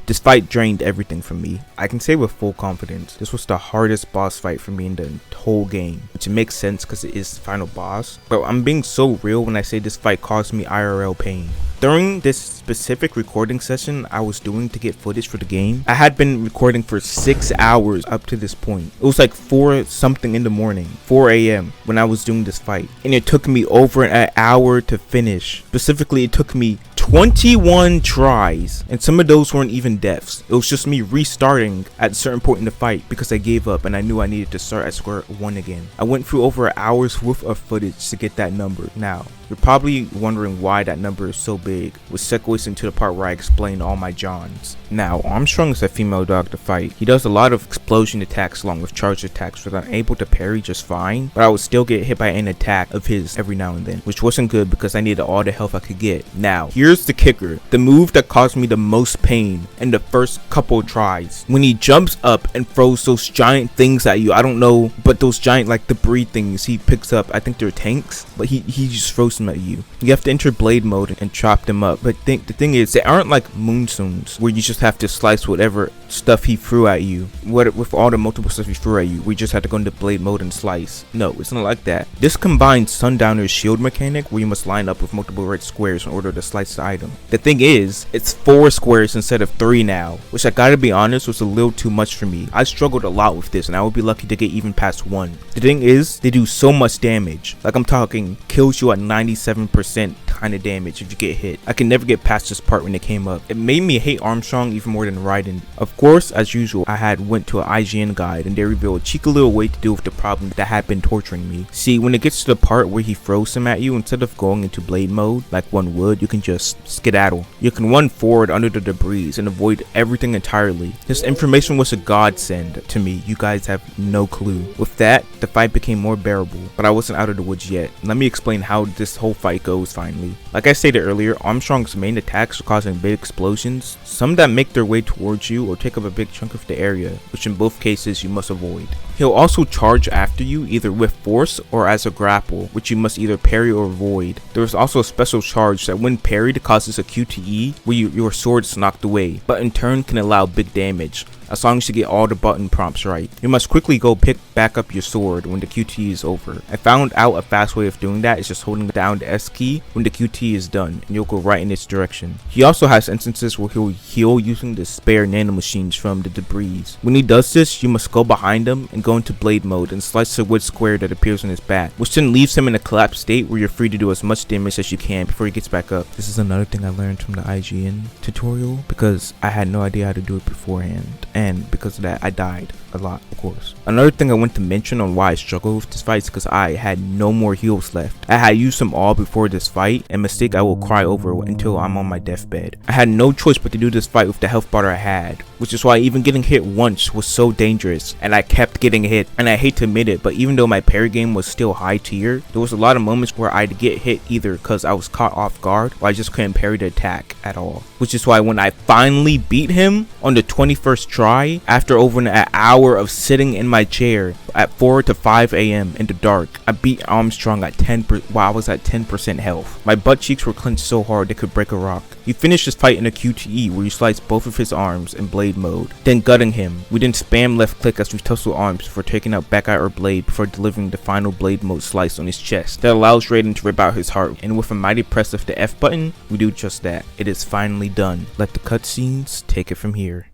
this fight drained everything from me. I can say with full confidence, this was the hardest boss fight for me in the whole game, which makes sense because it is the final boss. But I'm being so real when I say this fight caused me IRL pain. During this specific recording session I was doing to get footage for the game, I had been recording for 6 hours up to this point. It was like 4 something in the morning, 4 a.m. when I was doing this fight, and it took me over an hour to finish. Specifically, it took me 21 tries, and some of those weren't even deaths. It was just me restarting at a certain point in the fight because I gave up and I knew I needed to start at square one again. I went through over an hour's worth of footage to get that number. Now, you're probably wondering why that number is so big, which segues into the part where I explain all my Johns. Now, Armstrong is a female dog to fight. He does a lot of explosion attacks along with charge attacks, which I'm able to parry just fine, but I would still get hit by an attack of his every now and then, which wasn't good because I needed all the health I could get. Now, here's the kicker. The move that caused me the most pain in the first couple tries. When he jumps up and throws those giant things at you, I don't know, but those giant like debris things he picks up, I think they're tanks, but he just throws them at you. You have to enter blade mode and chop them up, but the thing is, they aren't like moonstones where you just have to slice whatever stuff he threw at you. With all the multiple stuff he threw at you, we just have to go into blade mode and slice. No, it's not like that. This combines Sundowner's shield mechanic where you must line up with multiple red squares in order to slice the item. The thing is, it's 4 squares instead of 3 now, which I gotta be honest was a little too much for me. I struggled a lot with this and I would be lucky to get even past 1. The thing is, they do so much damage. Like I'm talking kills you at 97% kind of damage if you get hit. I can never get past this part when it came up. It made me hate Armstrong even more than Raiden. Of course, as usual, I had went to an IGN guide and they revealed a cheeky little way to deal with the problem that had been torturing me. See, when it gets to the part where he throws them at you, instead of going into blade mode like one would, you can just skedaddle. You can run forward under the debris and avoid everything entirely. This information was a godsend to me. You guys have no clue. With that, the fight became more bearable, but I wasn't out of the woods yet. Let me explain how this whole fight goes finally. Like I stated earlier, Armstrong's main attacks are causing big explosions, some that make their way towards you or take up a big chunk of the area, which in both cases you must avoid. He'll also charge after you either with force or as a grapple, which you must either parry or avoid. There is also a special charge that when parried causes a QTE where your sword is knocked away, but in turn can allow big damage. As long as you get all the button prompts right. You must quickly go pick back up your sword when the QT is over. I found out a fast way of doing that is just holding down the S key when the QT is done and you'll go right in its direction. He also has instances where he'll heal using the spare nanomachines from the debris. When he does this, you must go behind him and go into blade mode and slice the wood square that appears on his back, which then leaves him in a collapsed state where you're free to do as much damage as you can before he gets back up. This is another thing I learned from the IGN tutorial because I had no idea how to do it beforehand, and because of that I died. a lot, of course. Another thing I want to mention on why I struggled with this fight is because I had no more heals left. I had used them all before this fight, a mistake I will cry over until I'm on my deathbed. I had no choice but to do this fight with the health bar I had, which is why even getting hit once was so dangerous, and I kept getting hit. And I hate to admit it, but even though my parry game was still high tier, there was a lot of moments where I'd get hit either because I was caught off guard or I just couldn't parry the attack at all. Which is why when I finally beat him on the 21st try, after over an hour of sitting in my chair at 4 to 5 a.m. in the dark, I beat Armstrong at 10% while I was at 10% health. My butt cheeks were clenched so hard they could break a rock. You finish this fight in a QTE where you slice both of his arms in blade mode, then gutting him. We then spam left click as we tussle arms before taking out back eye or blade before delivering the final blade mode slice on his chest that allows Raiden to rip out his heart, and with a mighty press of the F button, we do just that. It is finally done. Let the cutscenes take it from here.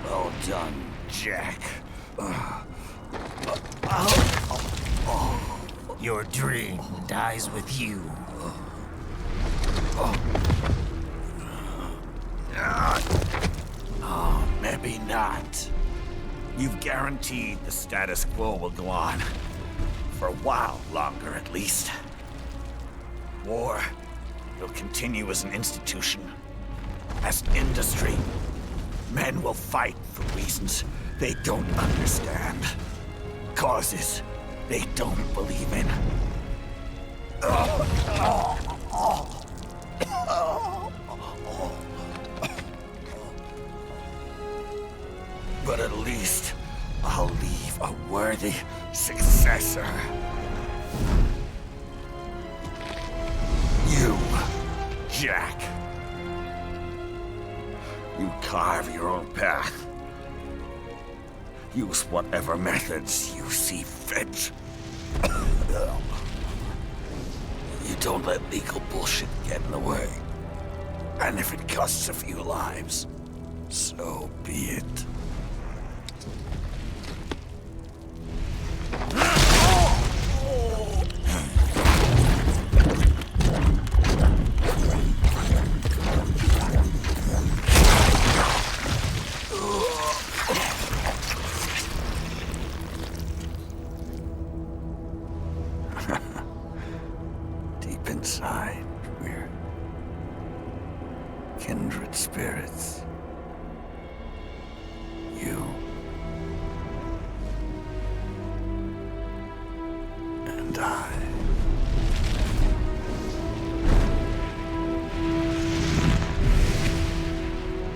Well done, Jack. Your dream dies with you. Oh, maybe not. You've guaranteed the status quo will go on. For a while longer, at least. War will continue as an institution, as an industry. Men will fight for reasons they don't understand. Causes they don't believe in. But at least I'll leave a worthy successor. You, Jack. You carve your own path. Use whatever methods you see fit. You don't let legal bullshit get in the way. And if it costs a few lives, so be it. Deep inside, we're kindred spirits. You and I.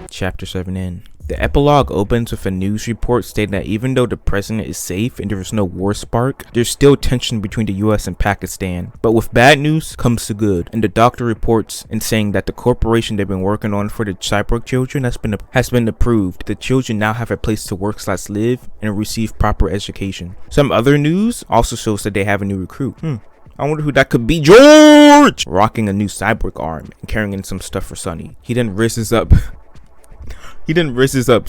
Chapter 7 in. The epilogue opens with a news report stating that even though the president is safe and there is no war spark, there's still tension between the US and Pakistan. But with bad news comes the good, and the doctor reports in saying that the corporation they've been working on for the cyborg children has been approved. The children now have a place to work/live and receive proper education. Some other news also shows that they have a new recruit. I wonder who that could be. George! Rocking a new cyborg arm and carrying in some stuff for Sunny. He then raises up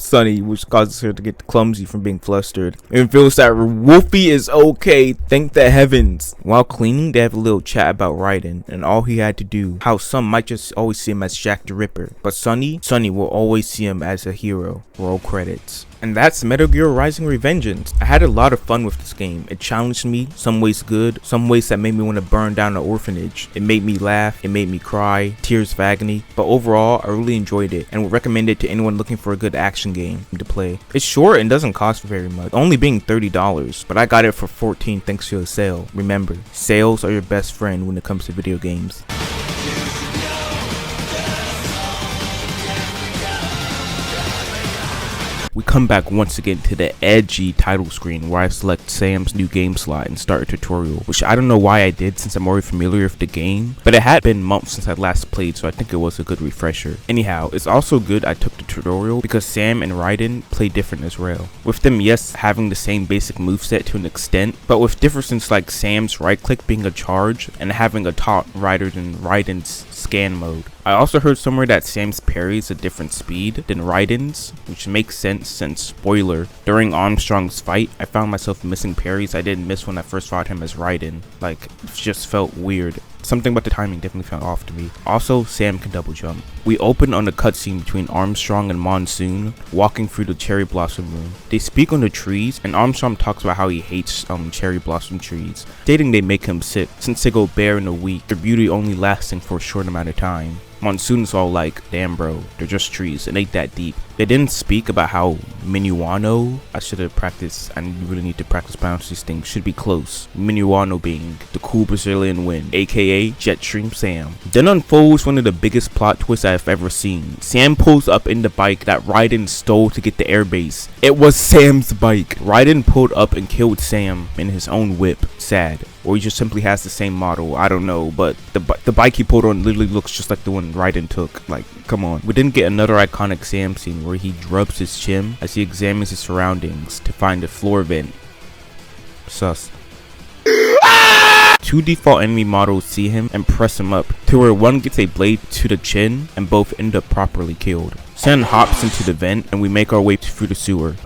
Sunny, which causes her to get clumsy from being flustered, and feels that Wolfie is okay, thank the heavens. While cleaning, they have a little chat about Raiden and all he had to do, how some might just always see him as Jack the Ripper, but Sunny will always see him as a hero. Roll credits. And that's Metal Gear Rising: Revengeance. I had a lot of fun with this game. It challenged me, some ways good, some ways that made me want to burn down an orphanage. It made me laugh, it made me cry, tears of agony, but overall I really enjoyed it and would recommend it to anyone looking for a good action game to play. It's short and doesn't cost very much, only being $30, but I got it for $14 thanks to a sale. Remember, sales are your best friend when it comes to video games. We come back once again to the edgy title screen where I select Sam's new game slot and start a tutorial, which I don't know why I did since I'm already familiar with the game, but it had been months since I last played, so I think it was a good refresher. Anyhow, it's also good I took the tutorial because Sam and Raiden play different as well. With them, yes, having the same basic moveset to an extent, but with differences like Sam's right click being a charge and having a taunt rather than Raiden's scan mode. I also heard somewhere that Sam's parry is a different speed than Raiden's, which makes sense since, spoiler, during Armstrong's fight, I found myself missing parries I didn't miss when I first fought him as Raiden. Like, it just felt weird. Something about the timing definitely felt off to me. Also, Sam can double jump. We open on a cutscene between Armstrong and Monsoon walking through the cherry blossom room. They speak on the trees, and Armstrong talks about how he hates cherry blossom trees, stating they make him sick since they go bare in a week, their beauty only lasting for a short amount of time. Monsoon's all like, damn bro, they're just trees, it ain't that deep. They didn't speak about how Minuano, I should have practiced, I really need to practice pronouncing these things, should be close. Minuano being the cool Brazilian wind, aka Jetstream Sam. Then unfolds one of the biggest plot twists I've ever seen. Sam pulls up in the bike that Raiden stole to get the airbase. It was Sam's bike. Raiden pulled up and killed Sam in his own whip. Sad. Or he just simply has the same model, I don't know, but the bike he pulled on literally looks just like the one Raiden took. Like, come on. We didn't get another iconic Sam scene where he rubs his chin as he examines his surroundings to find a floor vent. Sus. Two default enemy models see him and press him up to where one gets a blade to the chin and both end up properly killed. Sen hops into the vent and we make our way through the sewer.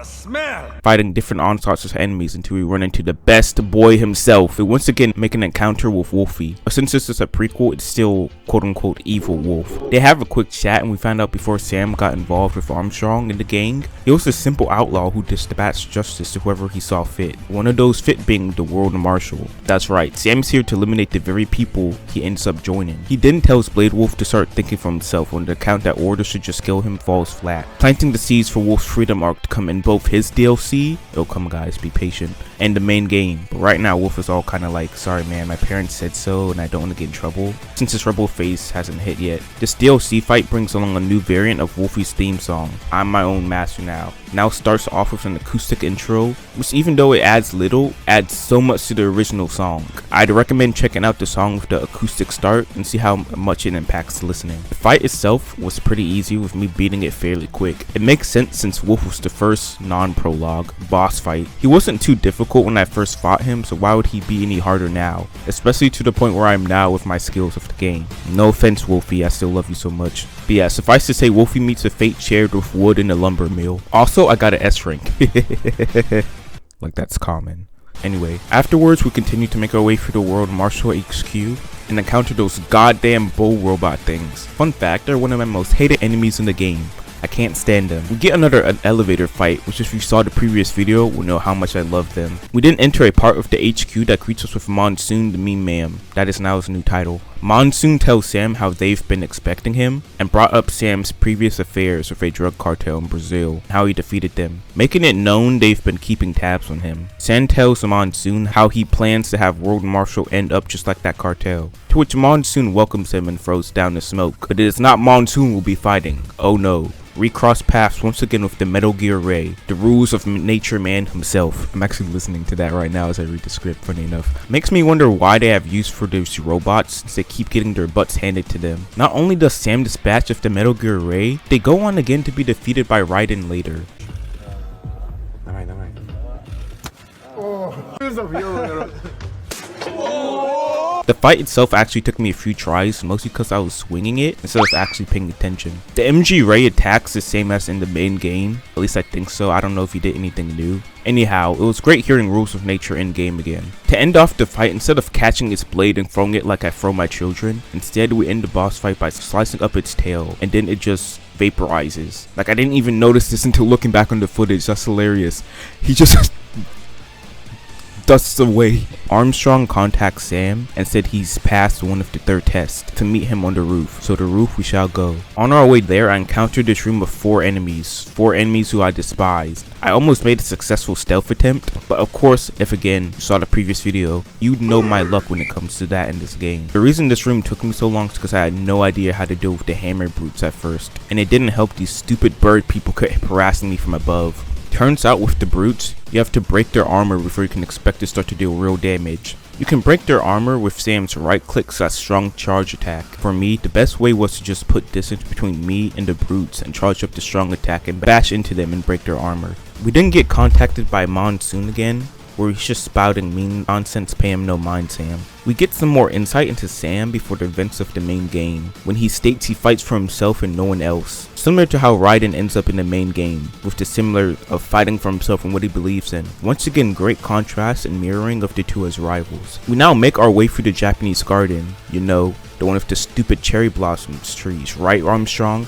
Smell! Fighting different onslaughts of enemies until we run into the best boy himself. We once again make an encounter with Wolfie. But since this is a prequel, it's still quote unquote evil Wolf. They have a quick chat and we find out before Sam got involved with Armstrong and the gang, he was a simple outlaw who dispatched justice to whoever he saw fit. One of those fit being the world marshal. That's right, Sam's here to eliminate the very people he ends up joining. He then tells Blade Wolf to start thinking for himself on the account that orders should just kill him falls flat. Planting the seeds for Wolf's freedom arc to come in both his DLC, it'll come guys, be patient, and the main game. But right now Wolf is all kind of like, sorry man, my parents said so and I don't want to get in trouble, since his rebel phase hasn't hit yet. This DLC fight brings along a new variant of Wolfie's theme song, I'm My Own Master Now starts off with an acoustic intro, which even though it adds little, adds so much to the original song. I'd recommend checking out the song with the acoustic start and see how much it impacts listening. The fight itself was pretty easy with me beating it fairly quick. It makes sense since Wolf was the first non-prologue boss fight. He wasn't too difficult when I first fought him, so why would he be any harder now? Especially to the point where I am now with my skills of the game. No offense Wolfie, I still love you so much. But yeah, suffice to say Wolfie meets a fate shared with wood in a lumber mill. Also, I got an S rank. Like that's common. Anyway, afterwards we continue to make our way through the World Marshal HQ and encounter those goddamn bull robot things. Fun fact, they're one of my most hated enemies in the game. I can't stand them. We get another elevator fight, which if you saw the previous video will know how much I love them. We then enter a part of the HQ that greets us with Monsoon the Meme Man. That is now his new title. Monsoon tells Sam how they've been expecting him and brought up Sam's previous affairs with a drug cartel in Brazil, how he defeated them, making it known they've been keeping tabs on him. Sam tells Monsoon how he plans to have World Marshal end up just like that cartel, to which Monsoon welcomes him and throws down the smoke. But it is not Monsoon we'll be fighting, oh no. We cross paths once again with the Metal Gear Ray, the rules of Nature Man himself. I'm actually listening to that right now as I read the script, funny enough. Makes me wonder why they have use for those robots since they keep getting their butts handed to them. Not only does Sam dispatch of the Metal Gear Ray, they go on again to be defeated by Raiden later. The fight itself actually took me a few tries, mostly because I was swinging it instead of actually paying attention. The MG Ray attacks the same as in the main game, at least I think so. I don't know if he did anything new. Anyhow, it was great hearing Rules of Nature in game again. To end off the fight, instead of catching its blade and throwing it like I throw my children, instead we end the boss fight by slicing up its tail, and then it just vaporizes. Like I didn't even notice this until looking back on the footage. That's hilarious. He just dusts away. Armstrong contacts Sam and said he's passed one of the third tests to meet him on the roof, so the roof we shall go. On our way there, I encountered this room of four enemies who I despised. I almost made a successful stealth attempt, but of course, if again you saw the previous video, you'd know my luck when it comes to that in this game. The reason this room took me so long is because I had no idea how to deal with the hammer brutes at first, and it didn't help these stupid bird people kept harassing me from above. Turns out with the brutes, you have to break their armor before you can expect to start to deal real damage. You can break their armor with Sam's right click / strong charge attack. For me, the best way was to just put distance between me and the brutes and charge up the strong attack and bash into them and break their armor. We didn't get contacted by Monsoon again, where he's just spouting mean nonsense, pay him no mind Sam. We get some more insight into Sam before the events of the main game, when he states he fights for himself and no one else. Similar to how Raiden ends up in the main game, with the similar of fighting for himself and what he believes in. Once again, great contrast and mirroring of the two as rivals. We now make our way through the Japanese garden, you know, the one with the stupid cherry blossoms trees, right Armstrong?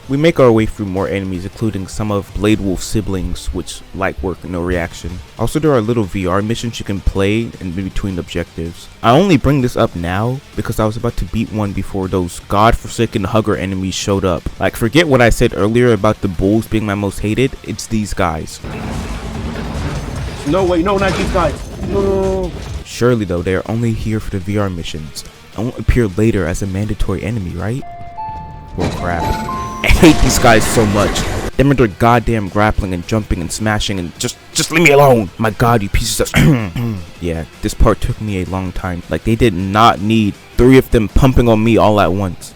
We make our way through more enemies, including some of Blade Wolf's siblings, which light work, no reaction. Also, there are little VR missions you can play in between objectives. I only bring this up now because I was about to beat one before those godforsaken hugger enemies showed up. Like, forget what I said earlier about the bulls being my most hated, it's these guys. No way, no, not these guys. No. Surely though, they are only here for the VR missions. I won't appear later as a mandatory enemy, right? Well, crap. I hate these guys so much. Them and their goddamn grappling and jumping and smashing and just leave me alone. My god, you pieces of Yeah, this part took me a long time. Like, they did not need 3 of them pumping on me all at once.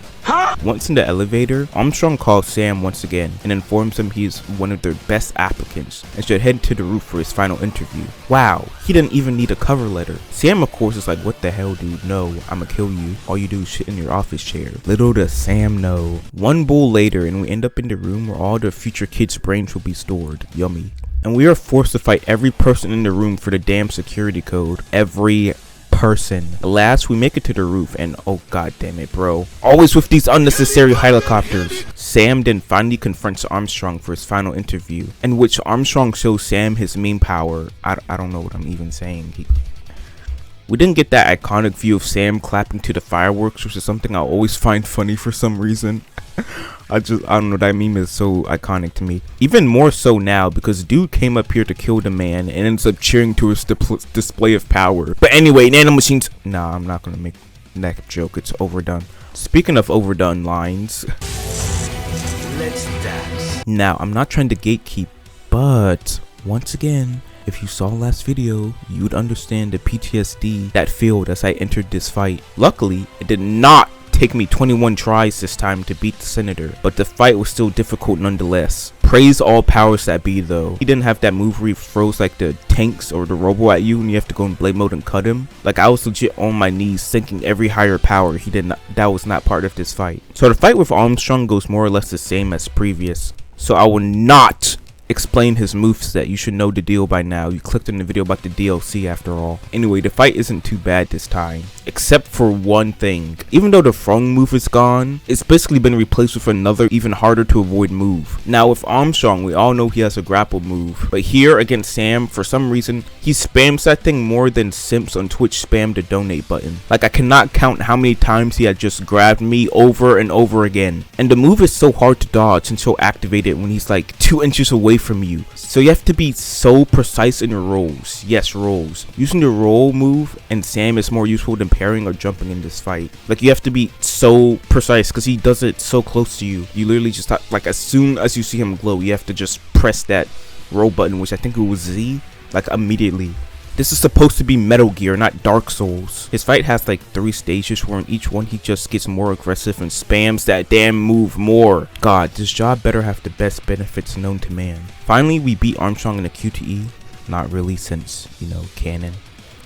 Once in the elevator, Armstrong calls Sam once again and informs him he's one of their best applicants and should head to the roof for his final interview. Wow, he didn't even need a cover letter. Sam of course is like, what the hell dude, no, I'ma kill you. All you do is sit in your office chair. Little does Sam know. One bull later and we end up in the room where all the future kids' brains will be stored. Yummy. And we are forced to fight every person in the room for the damn security code. Every person. Last, we make it to the roof and oh god damn it, bro. Always with these unnecessary helicopters. Sam then finally confronts Armstrong for his final interview, in which Armstrong shows Sam his main power. I don't know what I'm even saying. We didn't get that iconic view of Sam clapping to the fireworks, which is something I always find funny for some reason. I don't know, that meme is so iconic to me. Even more so now because dude came up here to kill the man and ends up cheering to his display of power. But anyway, nanomachines. Nah, I'm not gonna make that joke. It's overdone. Speaking of overdone lines. Let's dance. Now, I'm not trying to gatekeep, but once again, if you saw last video, you would understand the PTSD that filled as I entered this fight. Luckily, it did not take me 21 tries this time to beat the senator, but the fight was still difficult nonetheless. Praise all powers that be though. He didn't have that move where he throws like the tanks or the robo at you and you have to go in blade mode and cut him. Like, I was legit on my knees thinking every higher power that was not part of this fight. So the fight with Armstrong goes more or less the same as previous. So I will not explain his moveset. You should know the deal by now. You clicked on the video about the DLC after all. Anyway, the fight isn't too bad this time, except for one thing. Even though the throwing move is gone, it's basically been replaced with another even harder to avoid move. Now with Armstrong, we all know he has a grapple move, but here against Sam, for some reason, he spams that thing more than simps on Twitch spam the donate button. Like, I cannot count how many times he had just grabbed me over and over again. And the move is so hard to dodge since he'll activate it when he's like 2 inches away from you. So you have to be so precise in your rolls. Yes, rolls. Using the roll move and Sam is more useful than parrying or jumping in this fight. Like, you have to be so precise because he does it so close to you. You literally just like, as soon as you see him glow, you have to just press that roll button, which I think it was Z, like immediately. This is supposed to be Metal Gear, not Dark Souls. His fight has like 3 stages where in each one he just gets more aggressive and spams that damn move more. God, this job better have the best benefits known to man. Finally, we beat Armstrong in a QTE. Not really, since, you know, canon.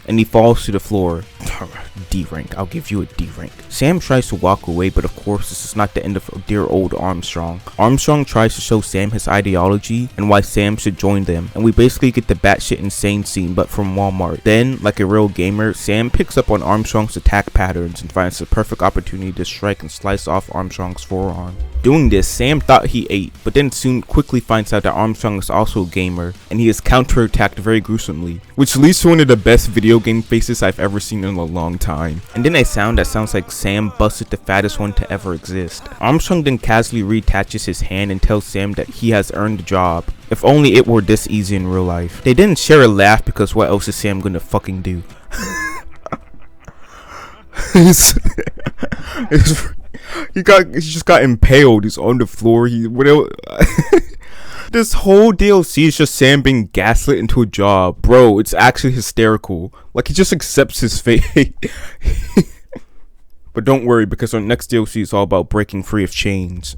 And he falls to the floor. D rank, I'll give you a D rank. Sam tries to walk away, but of course this is not the end of dear old Armstrong. Armstrong tries to show Sam his ideology and why Sam should join them, and we basically get the batshit insane scene but from Walmart. Then, like a real gamer, Sam picks up on Armstrong's attack patterns and finds the perfect opportunity to strike and slice off Armstrong's forearm. Doing this, Sam thought he ate, but then soon quickly finds out that Armstrong is also a gamer, and he is counterattacked very gruesomely, which leads to one of the best video game faces I've ever seen in a long time. And then a sound that sounds like Sam busted the fattest one to ever exist. Armstrong then casually reattaches his hand and tells Sam that he has earned the job. If only it were this easy in real life. They didn't share a laugh because what else is Sam gonna fucking do? He just got impaled. He's on the floor. This whole DLC is just Sam being gaslit into a job. Bro, it's actually hysterical. Like, he just accepts his fate. But don't worry, because our next DLC is all about breaking free of chains.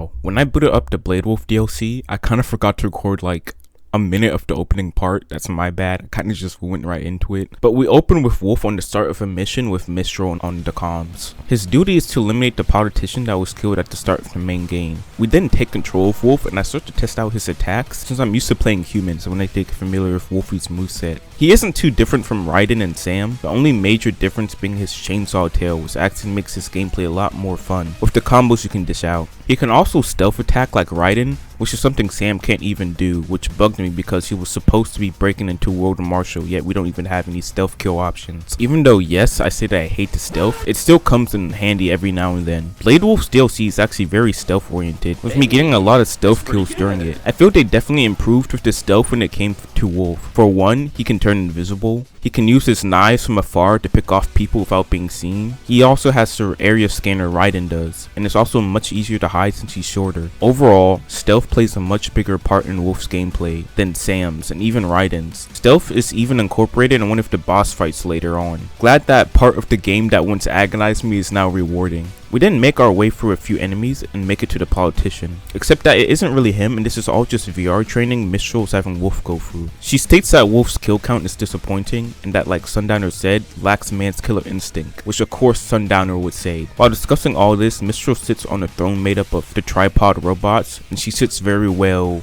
Now, when I booted up the Blade Wolf DLC, I kind of forgot to record like a minute of the opening part. That's my bad. I kind of just went right into it. But we open with Wolf on the start of a mission with Mistral on the comms. His duty is to eliminate the politician that was killed at the start of the main game. We then take control of Wolf and I start to test out his attacks since I'm used to playing humans when I get familiar with Wolfie's moveset. He isn't too different from Raiden and Sam, the only major difference being his chainsaw tail, which actually makes his gameplay a lot more fun with the combos you can dish out. He can also stealth attack like Raiden, which is something Sam can't even do, which bugged me because he was supposed to be breaking into World Marshal, yet we don't even have any stealth kill options. Even though yes, I say that I hate the stealth, it still comes in handy every now and then. Blade Wolf's DLC is actually very stealth oriented, with me getting a lot of stealth kills during it. I feel they definitely improved with the stealth when it came to Wolf. For one, he can turn invisible. He can use his knives from afar to pick off people without being seen. He also has the area scanner Raiden does, and it's also much easier to hide since he's shorter. Overall, stealth plays a much bigger part in Wolf's gameplay than Sam's and even Raiden's. Stealth is even incorporated in one of the boss fights later on. Glad that part of the game that once agonized me is now rewarding. We then make our way through a few enemies and make it to the politician, except that it isn't really him and this is all just VR training Mistral's having Wolf go through. She states that Wolf's kill count is disappointing and that, like Sundowner said, lacks man's killer instinct, which of course Sundowner would say. While discussing all this, Mistral sits on a throne made up of the tripod robots and she sits very well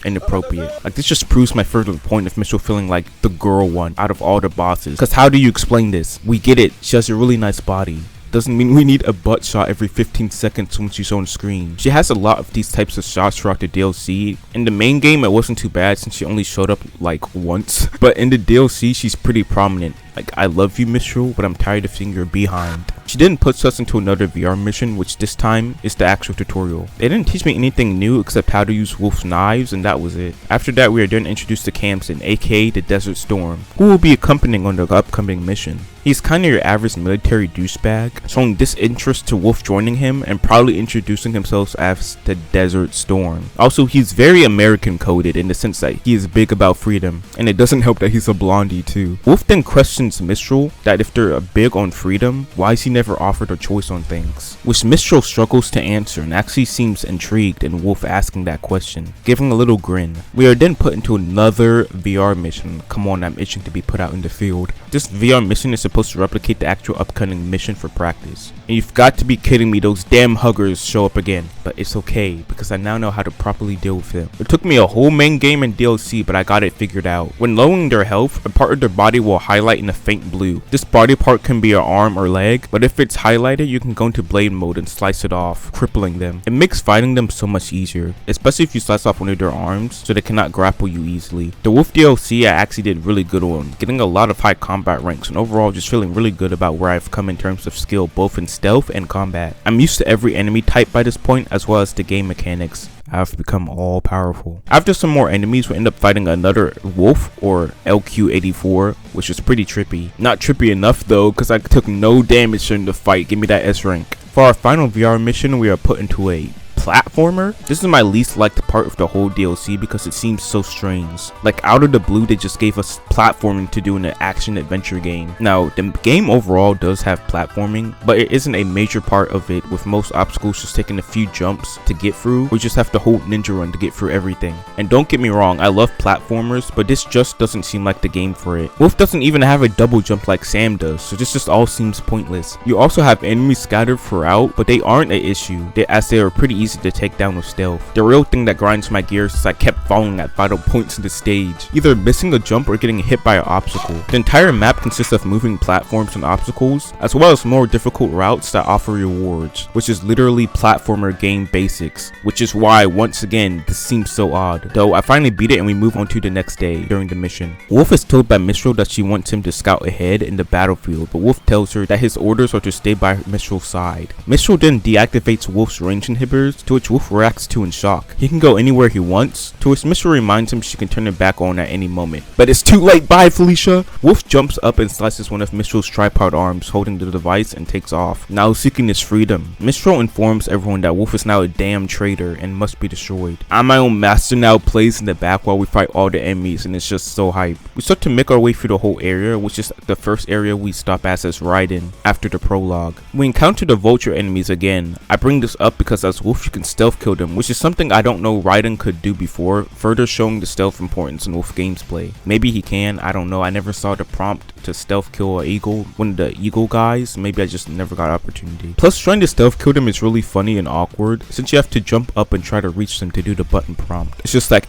inappropriate. Like, this just proves my further point of Mistral feeling like the girl one out of all the bosses. Cause how do you explain this? We get it, she has a really nice body. Doesn't mean we need a butt shot every 15 seconds when she's on screen. She has a lot of these types of shots throughout the DLC. In the main game it wasn't too bad since she only showed up like once, but in the DLC she's pretty prominent. Like, I love you Mistral, but I'm tired of seeing your behind. She then puts us into another VR mission, which this time is the actual tutorial. They didn't teach me anything new except how to use Wolf's knives, and that was it. After that, we are then introduced to Kamsen, aka the Desert Storm, who will be accompanying on the upcoming mission. He's kinda your average military douchebag, showing disinterest to Wolf joining him and proudly introducing himself as the Desert Storm. Also, he's very American coded in the sense that he is big about freedom, and it doesn't help that he's a blondie too. Wolf then questions Mistral that if they're big on freedom, why is he never offered a choice on things? Which Mistral struggles to answer and actually seems intrigued in Wolf asking that question, giving a little grin. We are then put into another VR mission. Come on, I'm itching to be put out in the field. This VR mission is supposed to replicate the actual upcoming mission for practice. And you've got to be kidding me, those damn huggers show up again. But it's okay, because I now know how to properly deal with them. It took me a whole main game and DLC, but I got it figured out. When lowering their health, a part of their body will highlight in a faint blue. This body part can be an arm or leg, but if it's highlighted, you can go into blade mode and slice it off, crippling them. It makes fighting them so much easier, especially if you slice off one of their arms so they cannot grapple you easily. The Wolf DLC I actually did really good on, getting a lot of high combat ranks and overall just feeling really good about where I've come in terms of skill both in stealth and combat. I'm used to every enemy type by this point as well as the game mechanics. I've become all powerful. After some more enemies, we end up fighting another Wolf or LQ84, which is pretty trippy. Not trippy enough though, because I took no damage during the fight. Give me that S rank. For our final VR mission, we are put into a platformer. This is my least liked part of the whole DLC because it seems so strange. Like, out of the blue, they just gave us platforming to do in an action adventure game. Now, the game overall does have platforming, but it isn't a major part of it, with most obstacles just taking a few jumps to get through. We just have to hold ninja run to get through everything. And don't get me wrong, I love platformers, but this just doesn't seem like the game for it. Wolf doesn't even have a double jump like Sam does, so this just all seems pointless. You also have enemies scattered throughout, but they aren't an issue, as they are pretty easy to take down with stealth. The real thing that grinds my gears is I kept falling at vital points in the stage, either missing a jump or getting hit by an obstacle. The entire map consists of moving platforms and obstacles, as well as more difficult routes that offer rewards, which is literally platformer game basics, which is why, once again, this seems so odd. Though I finally beat it and we move on to the next day during the mission. Wolf is told by Mistral that she wants him to scout ahead in the battlefield, but Wolf tells her that his orders are to stay by Mistral's side. Mistral then deactivates Wolf's range inhibitors, to which Wolf reacts to in shock. He can go anywhere he wants, to which Mistral reminds him she can turn it back on at any moment. But it's too late, bye Felicia! Wolf jumps up and slices one of Mistral's tripod arms holding the device and takes off, now seeking his freedom. Mistral informs everyone that Wolf is now a damn traitor and must be destroyed. I'm my own master now plays in the back while we fight all the enemies, and it's just so hype. We start to make our way through the whole area, which is the first area we stop as Raiden after the prologue. We encounter the vulture enemies again. I bring this up because as Wolf you can stealth kill them, which is something I don't know Raiden could do before, further showing the stealth importance in Wolf gameplay. Maybe he can, I don't know. I never saw the prompt to stealth kill an eagle, one of the eagle guys. Maybe I just never got opportunity. Plus, trying to stealth kill them is really funny and awkward, since you have to jump up and try to reach them to do the button prompt. It's just like,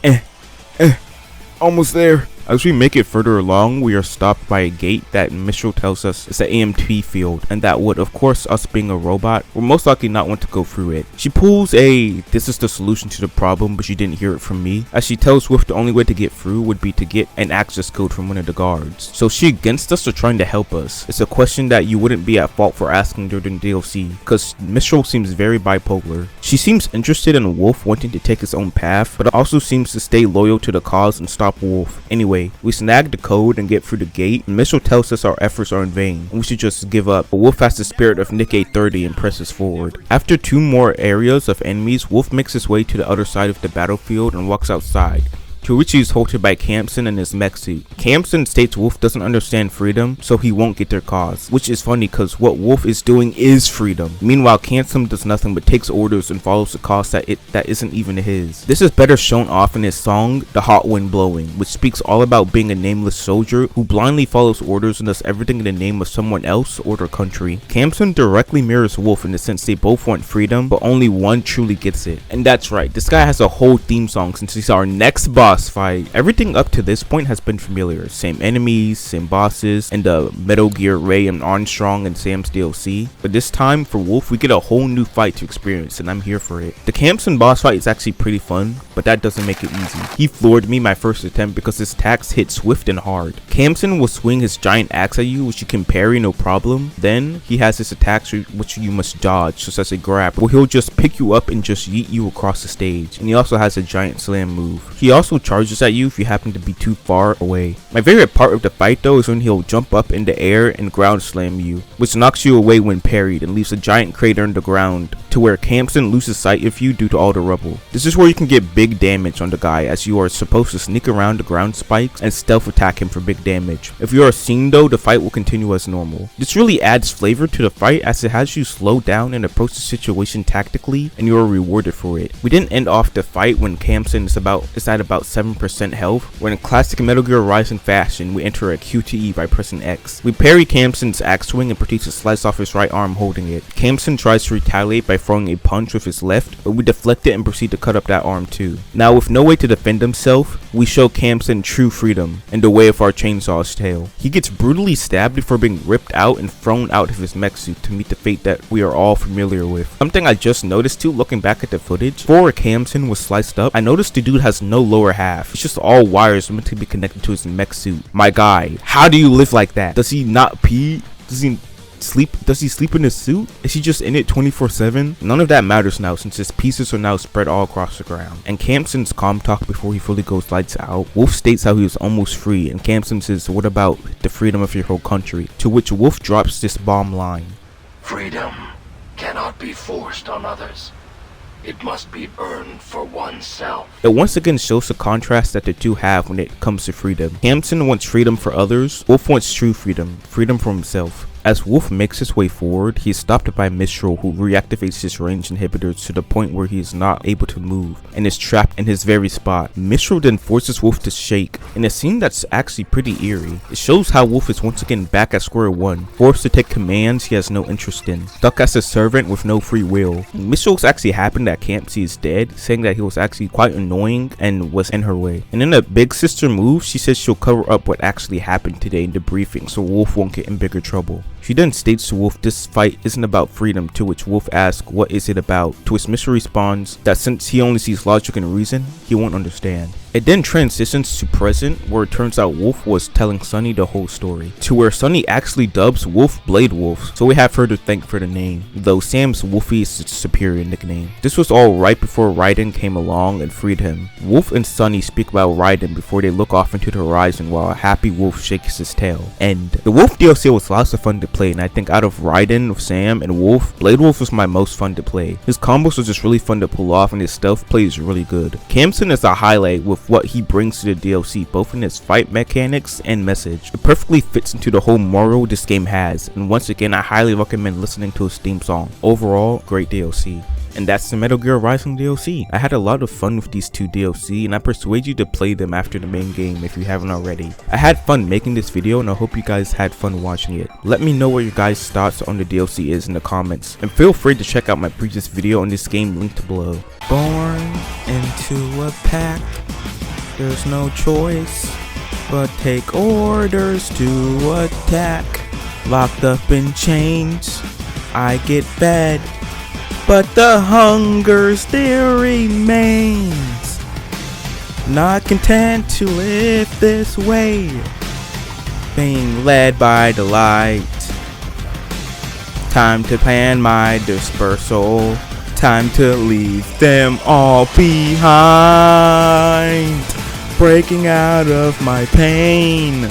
almost there. As we make it further along, we are stopped by a gate that Mitchell tells us is an AMT field, and that would, of course, us being a robot, will most likely not want to go through it. She pulls a "this is the solution to the problem, but you didn't hear it from me," as she tells Wolf the only way to get through would be to get an access code from one of the guards. So she against us or trying to help us? It's a question that you wouldn't be at fault for asking during DLC, because Mitchell seems very bipolar. She seems interested in Wolf wanting to take his own path, but also seems to stay loyal to the cause and stop Wolf. Anyway, we snag the code and get through the gate, and Mitchell tells us our efforts are in vain and we should just give up, but Wolf has the spirit of Nick 830 and presses forward. After 2 more areas of enemies, Wolf makes his way to the other side of the battlefield and walks outside, to which he is halted by Campson and his mech suit. Campson states Wolf doesn't understand freedom, so he won't get their cause, which is funny because what Wolf is doing is freedom. Meanwhile, Campson does nothing but takes orders and follows the cause that isn't even his. This is better shown off in his song, The Hot Wind Blowing, which speaks all about being a nameless soldier who blindly follows orders and does everything in the name of someone else or their country. Campson directly mirrors Wolf in the sense they both want freedom, but only one truly gets it. And that's right, this guy has a whole theme song since he's our next boss fight. Everything up to this point has been familiar. Same enemies, same bosses, and the Metal Gear Ray and Armstrong and Sam's DLC. But this time for Wolf, we get a whole new fight to experience, and I'm here for it. The Campson boss fight is actually pretty fun, but that doesn't make it easy. He floored me my first attempt because his attacks hit swift and hard. Campson will swing his giant axe at you, which you can parry no problem. Then he has his attacks which you must dodge, such as a grab, where he'll just pick you up and just yeet you across the stage. And he also has a giant slam move. He also charges at you if you happen to be too far away. My favorite part of the fight though is when he'll jump up in the air and ground slam you, which knocks you away when parried and leaves a giant crater in the ground to where Campson loses sight of you due to all the rubble. This is where you can get big damage on the guy, as you are supposed to sneak around the ground spikes and stealth attack him for big damage. If you are seen though, the fight will continue as normal. This really adds flavor to the fight as it has you slow down and approach the situation tactically, and you are rewarded for it. We didn't end off the fight when Campson is at about 7% health, where in classic Metal Gear Rising fashion, we enter a QTE by pressing X. We parry Campson's axe swing and proceed to slice off his right arm holding it. Campson tries to retaliate by throwing a punch with his left, but we deflect it and proceed to cut up that arm too. Now, with no way to defend himself, we show Campson true freedom in the way of our chainsaw's tail. He gets brutally stabbed before being ripped out and thrown out of his mech suit to meet the fate that we are all familiar with. Something I just noticed too looking back at the footage, before Campson was sliced up, I noticed the dude has no lower half. It's just all wires meant to be connected to his mech suit. My guy, how do you live like that? Does he not pee? Does he sleep in his suit? Is he just in it 24/7? None of that matters now since his pieces are now spread all across the ground. And Campson's calm talk before he fully goes lights out. Wolf states how he was almost free, and Campson says, "What about the freedom of your whole country?" To which Wolf drops this bomb line: Freedom cannot be forced on others. It must be earned for oneself. It once again shows the contrast that the two have when it comes to freedom. Campson wants freedom for others, Wolf wants true freedom for himself. As Wolf makes his way forward, he is stopped by Mistral, who reactivates his range inhibitors to the point where he is not able to move and is trapped in his very spot. Mistral then forces Wolf to shake in a scene that's actually pretty eerie. It shows how Wolf is once again back at square one, forced to take commands he has no interest in, stuck as a servant with no free will. Mistral's actually happy that Campsy is dead, saying that he was actually quite annoying and was in her way. And in a big sister move, she says she'll cover up what actually happened today in the briefing so Wolf won't get in bigger trouble. She then states to Wolf this fight isn't about freedom, to which Wolf asks what is it about, to which Mr. responds that since he only sees logic and reason, he won't understand. It then transitions to present, where it turns out Wolf was telling Sunny the whole story, to where Sunny actually dubs Wolf Blade Wolf, so we have her to thank for the name, though Sam's Wolfie is its superior nickname. This was all right before Raiden came along and freed him. Wolf and Sunny speak about Raiden before they look off into the horizon while a happy Wolf shakes his tail. And the Wolf DLC was lots of fun to play, and I think out of Raiden, Sam, and Wolf, Blade Wolf was my most fun to play. His combos are just really fun to pull off, and his stealth play is really good. Campson is a highlight with what he brings to the DLC, both in his fight mechanics and message. It perfectly fits into the whole moral this game has, and once again I highly recommend listening to his theme song. Overall, great DLC. And that's the Metal Gear Rising DLC. I had a lot of fun with these two DLC, and I persuade you to play them after the main game if you haven't already. I had fun making this video, and I hope you guys had fun watching it. Let me know what your guys' thoughts on the DLC is in the comments, and feel free to check out my previous video on this game linked below. Born into a pack, there's no choice but take orders to attack. Locked up in chains, I get fed, but the hunger still remains. Not content to live this way, being led by the light. Time to plan my dispersal, time to leave them all behind. Breaking out of my pain,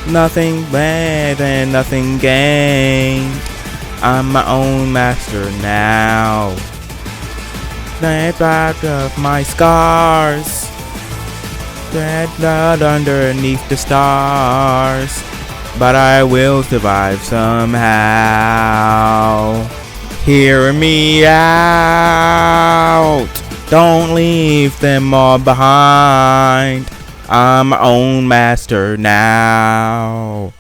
nothing led and nothing gained. I'm my own master now. Snap out of my scars, shed blood underneath the stars, but I will survive somehow. Hear me out, don't leave them all behind. I'm my own master now.